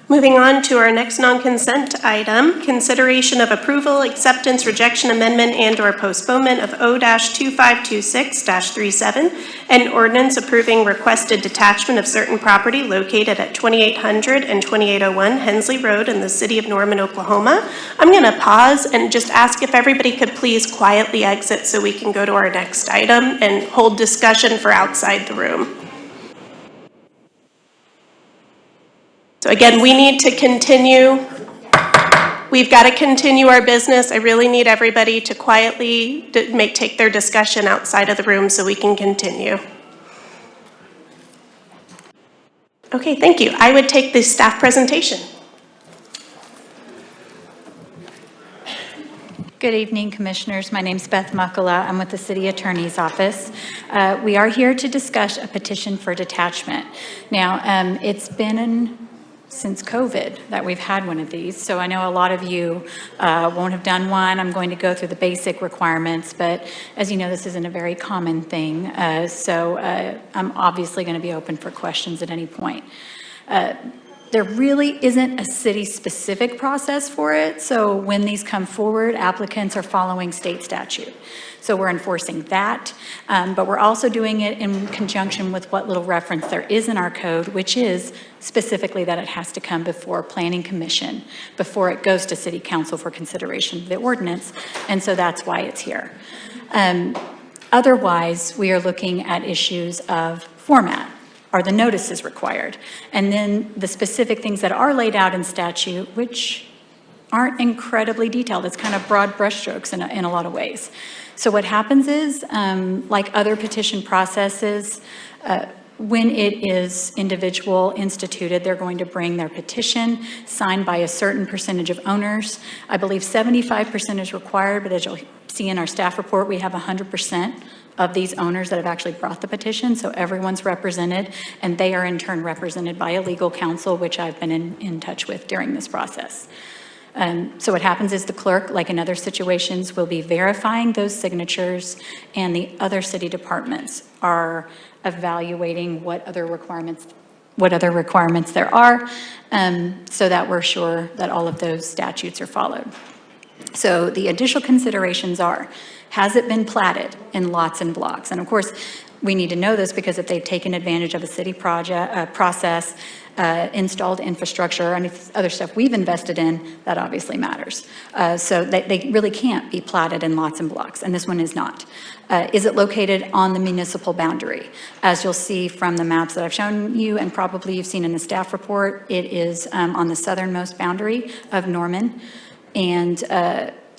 Moving on to our next non-consent item, consideration of approval, acceptance, rejection, amendment, and/or postponement of O-2526-37, an ordinance approving requested detachment of certain property located at 2800 and 2801 Hensley Road in the city of Norman, Oklahoma. I'm going to pause and just ask if everybody could please quietly exit so we can go to our next item and hold discussion for outside the room. So again, we need to continue. We've got to continue our business. I really need everybody to quietly take their discussion outside of the room so we can continue. Okay, thank you. I would take the staff presentation. Good evening, Commissioners. My name's Beth Muckala. I'm with the City Attorney's Office. We are here to discuss a petition for detachment. Now, it's been since COVID that we've had one of these, so I know a lot of you won't have done one. I'm going to go through the basic requirements, but as you know, this isn't a very common thing, so I'm obviously going to be open for questions at any point. There really isn't a city-specific process for it, so when these come forward, applicants are following state statute. So we're enforcing that, but we're also doing it in conjunction with what little reference there is in our code, which is specifically that it has to come before Planning Commission, before it goes to City Council for consideration of the ordinance, and so that's why it's here. Otherwise, we are looking at issues of format. Are the notices required? And then the specific things that are laid out in statute, which aren't incredibly detailed. It's kind of broad brushstrokes in a lot of ways. So what happens is, like other petition processes, when it is individual instituted, they're going to bring their petition signed by a certain percentage of owners. I believe 75% is required, but as you'll see in our staff report, we have 100% of these owners that have actually brought the petition, so everyone's represented, and they are in turn represented by a legal counsel, which I've been in touch with during this process. So what happens is the clerk, like in other situations, will be verifying those signatures, and the other city departments are evaluating what other requirements there are, so that we're sure that all of those statutes are followed. So the additional considerations are, has it been platted in lots and blocks? And of course, we need to know this because if they've taken advantage of a city process, installed infrastructure, or any other stuff we've invested in, that obviously matters. So they really can't be platted in lots and blocks, and this one is not. Is it located on the municipal boundary? As you'll see from the maps that I've shown you, and probably you've seen in the staff report, it is on the southernmost boundary of Norman. And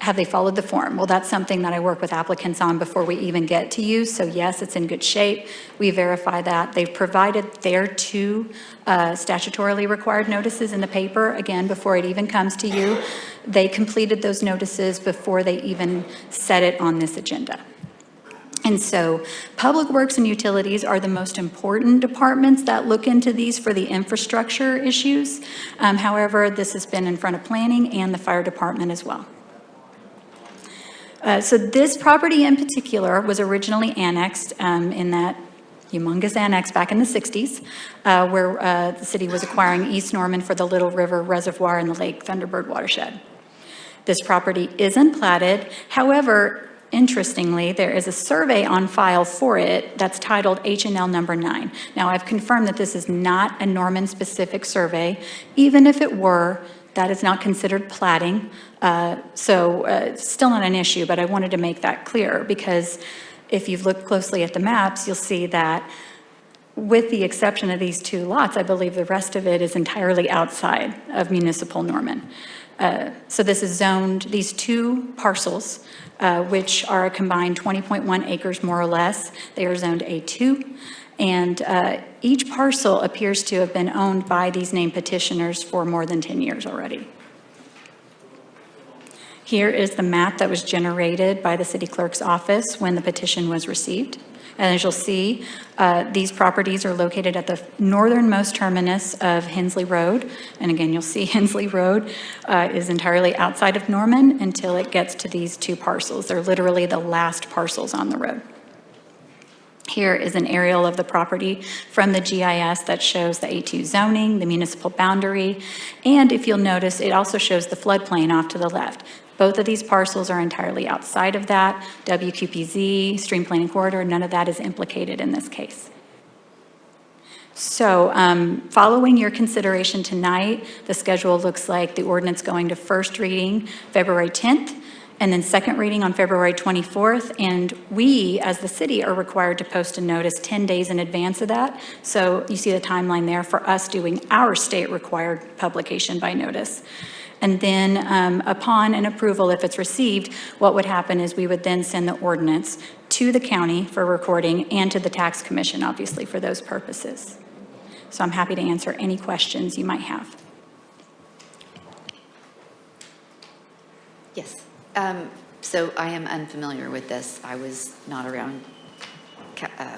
have they followed the form? Well, that's something that I work with applicants on before we even get to you. So yes, it's in good shape. We verify that. They've provided their two statutorily required notices in the paper, again, before it even comes to you. They completed those notices before they even set it on this agenda. And so Public Works and Utilities are the most important departments that look into these for the infrastructure issues. However, this has been in front of planning and the fire department as well. So this property in particular was originally annexed in that humongous annex back in the 60s, where the city was acquiring East Norman for the Little River Reservoir and the Lake Thunderbird watershed. This property isn't platted. However, interestingly, there is a survey on file for it that's titled H&L number 9. Now, I've confirmed that this is not a Norman-specific survey. Even if it were, that is not considered platting. So it's still not an issue, but I wanted to make that clear because if you've looked closely at the maps, you'll see that with the exception of these two lots, I believe the rest of it is entirely outside of municipal Norman. So this is zoned, these two parcels, which are a combined 20.1 acres more or less, they are zoned A2. And each parcel appears to have been owned by these named petitioners for more than 10 years already. Here is the map that was generated by the city clerk's office when the petition was received. And as you'll see, these properties are located at the northernmost terminus of Hensley Road. And again, you'll see Hensley Road is entirely outside of Norman until it gets to these two parcels. They're literally the last parcels on the road. Here is an aerial of the property from the GIS that shows the A2 zoning, the municipal boundary, and if you'll notice, it also shows the floodplain off to the left. Both of these parcels are entirely outside of that. WQPZ, Stream Planning Corridor, none of that is implicated in this case. So following your consideration tonight, the schedule looks like the ordinance going to first reading February 10th, and then second reading on February 24th. And we, as the city, are required to post a notice 10 days in advance of that. So you see the timeline there for us doing our state-required publication by notice. And then upon an approval, if it's received, what would happen is we would then send the ordinance to the county for recording and to the tax commission, obviously, for those purposes. So I'm happy to answer any questions you might have. Yes. So I am unfamiliar with this. I was not around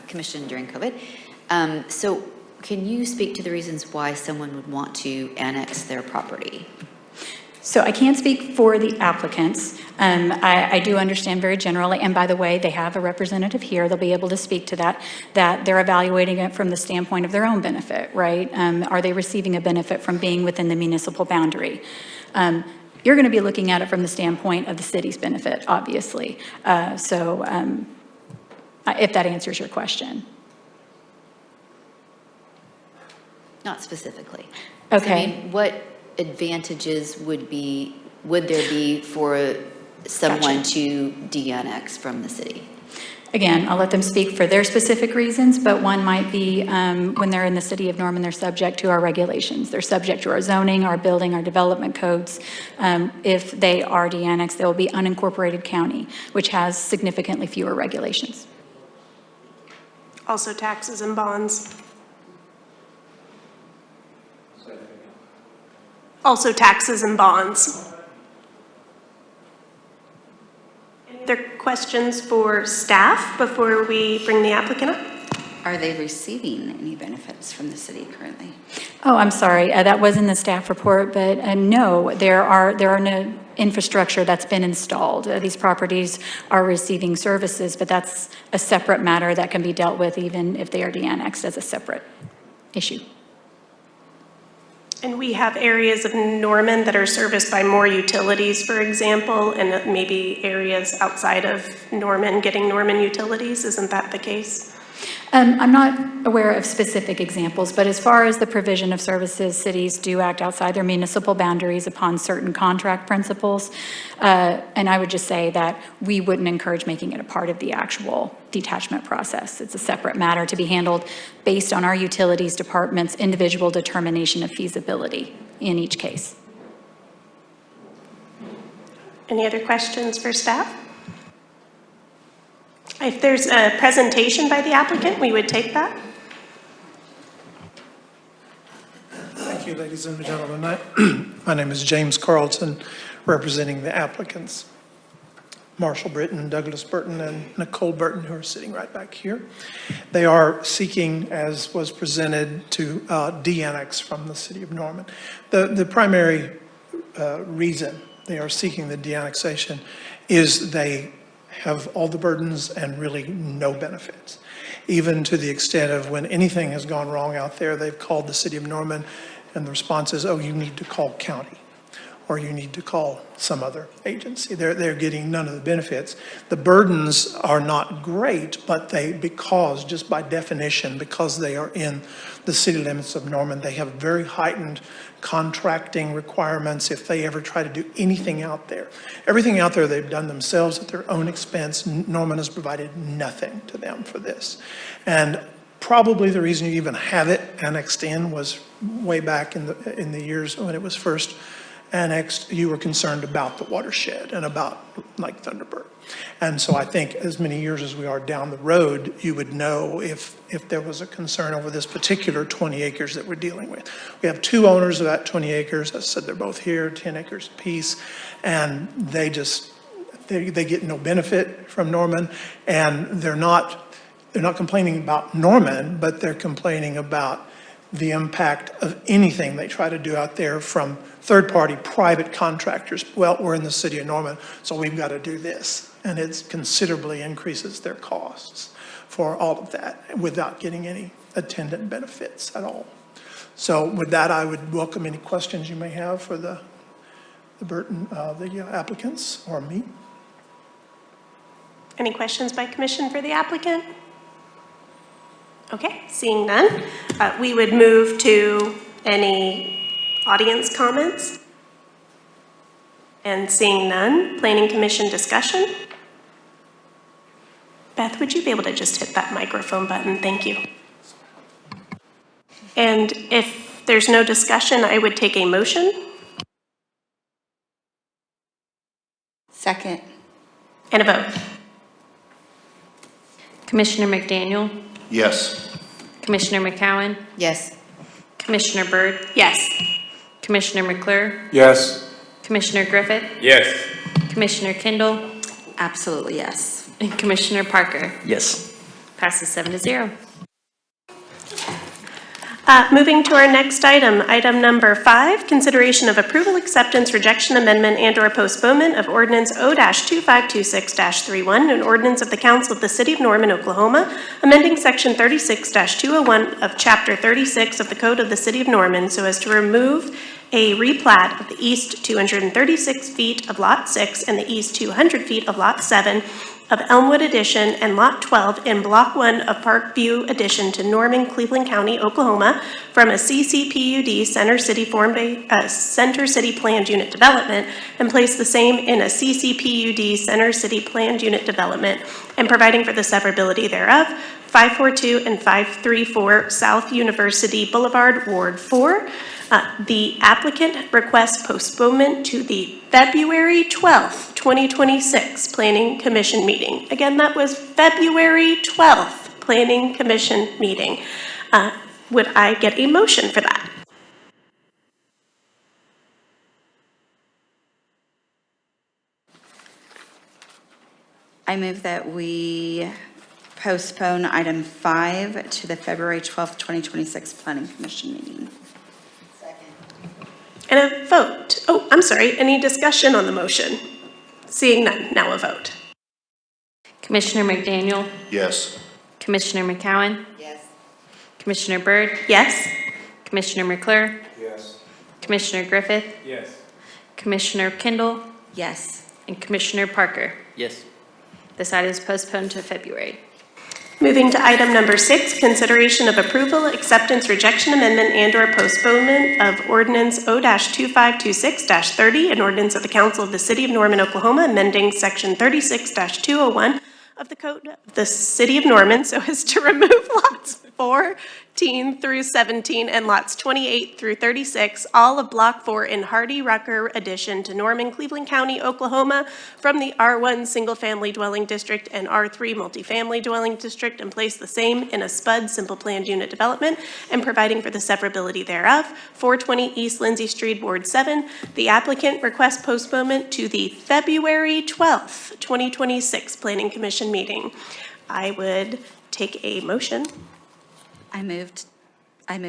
commission during COVID. So can you speak to the reasons why someone would want to annex their property? So I can't speak for the applicants. I do understand very generally, and by the way, they have a representative here. They'll be able to speak to that they're evaluating it from the standpoint of their own benefit, right? Are they receiving a benefit from being within the municipal boundary? You're going to be looking at it from the standpoint of the city's benefit, obviously. If that answers your question. Not specifically. Okay. So, I mean, what advantages would there be for someone to de-annex from the city? Again, I'll let them speak for their specific reasons, but one might be when they're in the city of Norman, they're subject to our regulations. They're subject to our zoning, our building, our development codes. If they are de-annexed, they will be unincorporated county, which has significantly fewer regulations. Also taxes and bonds. Also taxes and bonds. Any other questions for staff before we bring the applicant up? Are they receiving any benefits from the city currently? Oh, I'm sorry. That was in the staff report, but no, there are no infrastructure that's been installed. These properties are receiving services, but that's a separate matter that can be dealt with even if they are de-annexed as a separate issue. And we have areas of Norman that are serviced by more utilities, for example, and maybe areas outside of Norman getting Norman utilities. Isn't that the case? I'm not aware of specific examples, but as far as the provision of services, cities do act outside their municipal boundaries upon certain contract principles. And I would just say that we wouldn't encourage making it a part of the actual detachment process. It's a separate matter to be handled based on our utilities department's individual determination of feasibility in each case. Any other questions for staff? If there's a presentation by the applicant, we would take that. Thank you, ladies and gentlemen. My name is James Carlton, representing the applicants, Marshall Britton, Douglas Burton, and Nicole Burton, who are sitting right back here. They are seeking, as was presented, to de-annex from the city of Norman. The primary reason they are seeking the de-annexation is they have all the burdens and really no benefits. Even to the extent of when anything has gone wrong out there, they've called the city of Norman and the response is, oh, you need to call county or you need to call some other agency. They're getting none of the benefits. The burdens are not great, but just by definition, because they are in the city limits of Norman, they have very heightened contracting requirements if they ever try to do anything out there. Everything out there they've done themselves at their own expense. Norman has provided nothing to them for this. And probably the reason you even have it annexed in was way back in the years when it was first annexed, you were concerned about the watershed and about like Thunderbird. And so I think as many years as we are down the road, you would know if there was a concern over this particular 20 acres that we're dealing with. We have two owners of that 20 acres. As I said, they're both here, 10 acres apiece, and they get no benefit from Norman, and they're not complaining about Norman, but they're complaining about the impact of anything they try to do out there from third-party private contractors. Well, we're in the city of Norman, so we've got to do this. And it considerably increases their costs for all of that without getting any attendant benefits at all. So with that, I would welcome any questions you may have for the applicants or me. Any questions by commission for the applicant? Okay, seeing none, we would move to any audience comments. And seeing none, planning commission discussion. Beth, would you be able to just hit that microphone button? Thank you. And if there's no discussion, I would take a motion. Second. And a vote. Commissioner McDaniel, Yes. Commissioner McCowan, Yes. Commissioner Byrd, Yes. Commissioner McClure, Yes. Commissioner Griffith, Yes. Commissioner Kendall, Absolutely, yes. and Commissioner Parker. Yes. Passes 7-0. Moving to our next item, item number 5, consideration of approval, acceptance, rejection, amendment, and/or postponement of ordinance O-2526-31, an ordinance of the Council of the City of Norman, Oklahoma, amending section 36-201 of chapter 36 of the Code of the City of Norman so as to remove a replat of the east 236 feet of Lot 6 and the east 200 feet of Lot 7 of Elmwood Addition and Lot 12 in Block 1 of Parkview Addition to Norman, Cleveland County, Oklahoma, from a CCPUD Center City Planned Unit Development and place the same in a CCPUD Center City Planned Unit Development and providing for the severability thereof, 542 and 534 South University Boulevard, Ward 4. The applicant requests postponement to the February 12th, 2026 Planning Commission meeting. Again, that was February 12th Planning Commission meeting. Would I get a motion for that? I move that we postpone item 5 to the February 12th, 2026 Planning Commission meeting. And a vote. Oh, I'm sorry, any discussion on the motion? Seeing none, now a vote. Commissioner McDaniel, Yes. Commissioner McCowan, Yes. Commissioner Byrd, Yes? Commissioner McClure, Yes. Commissioner Griffith, Yes. Commissioner Kendall, Yes. and Commissioner Parker. Yes. This item is postponed to February. Moving to item number 6, consideration of approval, acceptance, rejection, amendment, and/or postponement of ordinance O-2526-30, an ordinance of the Council of the City of Norman, Oklahoma, amending section 36-201 of the Code of the City of Norman so as to remove lots 14 through 17 and lots 28 through 36, all of Block 4 in Hardy Rucker Addition to Norman, Cleveland County, Oklahoma, from the R1 Single Family Dwelling District and R3 Multifamily Dwelling District, and place the same in a SPUD Simple Planned Unit Development, and providing for the severability thereof, 420 East Lindsay Street, Ward 7. The applicant requests postponement to the February 12th, 2026 Planning Commission meeting. I would take a motion. I move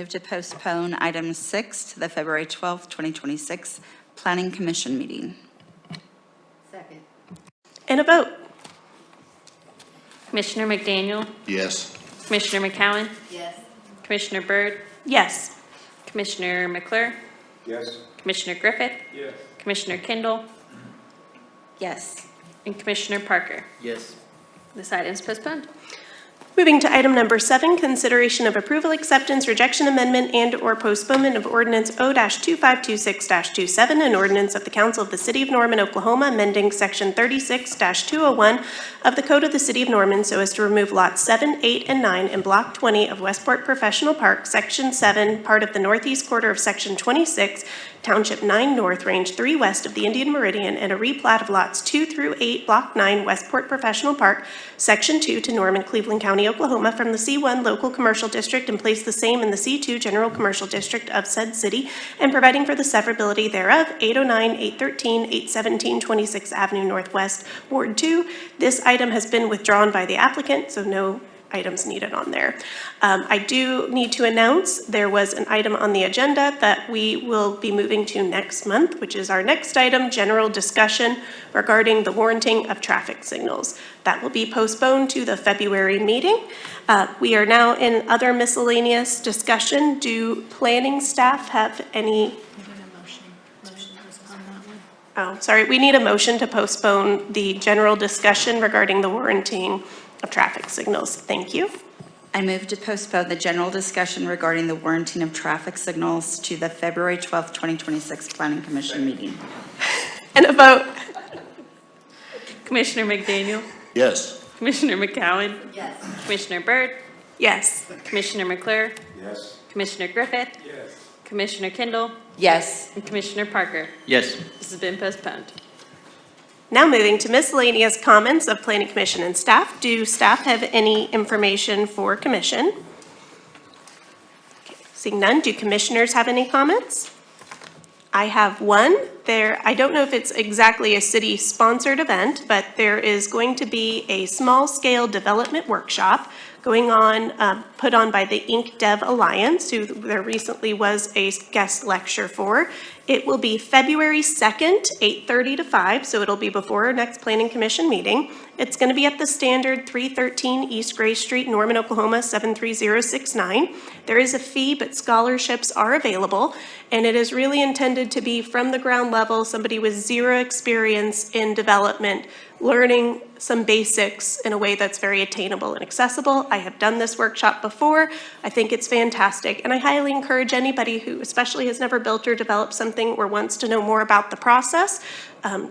to postpone item 6 to the February 12th, 2026 Planning Commission meeting. Second. And a vote. Commissioner McDaniel, Yes. Commissioner McCowan, Yes. Commissioner Byrd, Yes. Commissioner McClure, Yes. Commissioner Griffith, Yes. Commissioner Kendall, Yes. and Commissioner Parker. Yes. This item is postponed. Moving to item number 7, consideration of approval, acceptance, rejection, amendment, and/or postponement of ordinance O-2526-27, an ordinance of the Council of the City of Norman, Oklahoma, amending section 36-201 of the Code of the City of Norman so as to remove lots 7, 8, and 9 in Block 20 of Westport Professional Park, section 7, part of the northeast quarter of section 26, Township 9 North, Range 3 West of the Indian Meridian, and a replat of lots 2 through 8, Block 9, Westport Professional Park, Section 2 to Norman, Cleveland County, Oklahoma, from the C1 Local Commercial District and place the same in the C2 General Commercial District of said city, and providing for the severability thereof, 809, 813, 817 26th Avenue Northwest, Ward 2. This item has been withdrawn by the applicant, so no items needed on there. I do need to announce there was an item on the agenda that we will be moving to next month, which is our next item, general discussion regarding the warranting of traffic signals. That will be postponed to the February meeting. We are now in other miscellaneous discussion. Do planning staff have any? Oh, sorry, we need a motion to postpone the general discussion regarding the warranting of traffic signals. Thank you. I move to postpone the general discussion regarding the warranting of traffic signals to the February 12th, 2026 Planning Commission meeting. And a vote. Commissioner McDaniel? Yes. Commissioner McCowan? Yes. Commissioner Byrd? Yes. Commissioner McClure? Yes. Commissioner Griffith? Yes. Commissioner Kendall? Yes. And Commissioner Parker? Yes. This has been postponed. Now moving to miscellaneous comments of Planning Commission and staff. Do staff have any information for commission? Okay, seeing none, do commissioners have any comments? I have one. I don't know if it's exactly a city-sponsored event, but there is going to be a small-scale development workshop going on, put on by the Inc. Dev Alliance, who there recently was a guest lecture for. It will be February 2nd, 8:30 to 5, so it'll be before our next Planning Commission meeting. It's going to be at the standard 313 East Gray Street, Norman, Oklahoma, 73069. There is a fee, but scholarships are available, and it is really intended to be from the ground level, somebody with zero experience in development, learning some basics in a way that's very attainable and accessible. I have done this workshop before. I think it's fantastic, and I highly encourage anybody who especially has never built or developed something or wants to know more about the process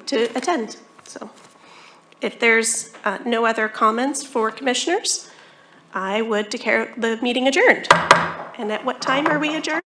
to attend. So if there's no other comments for commissioners, I would declare the meeting adjourned. And at what time are we adjourned?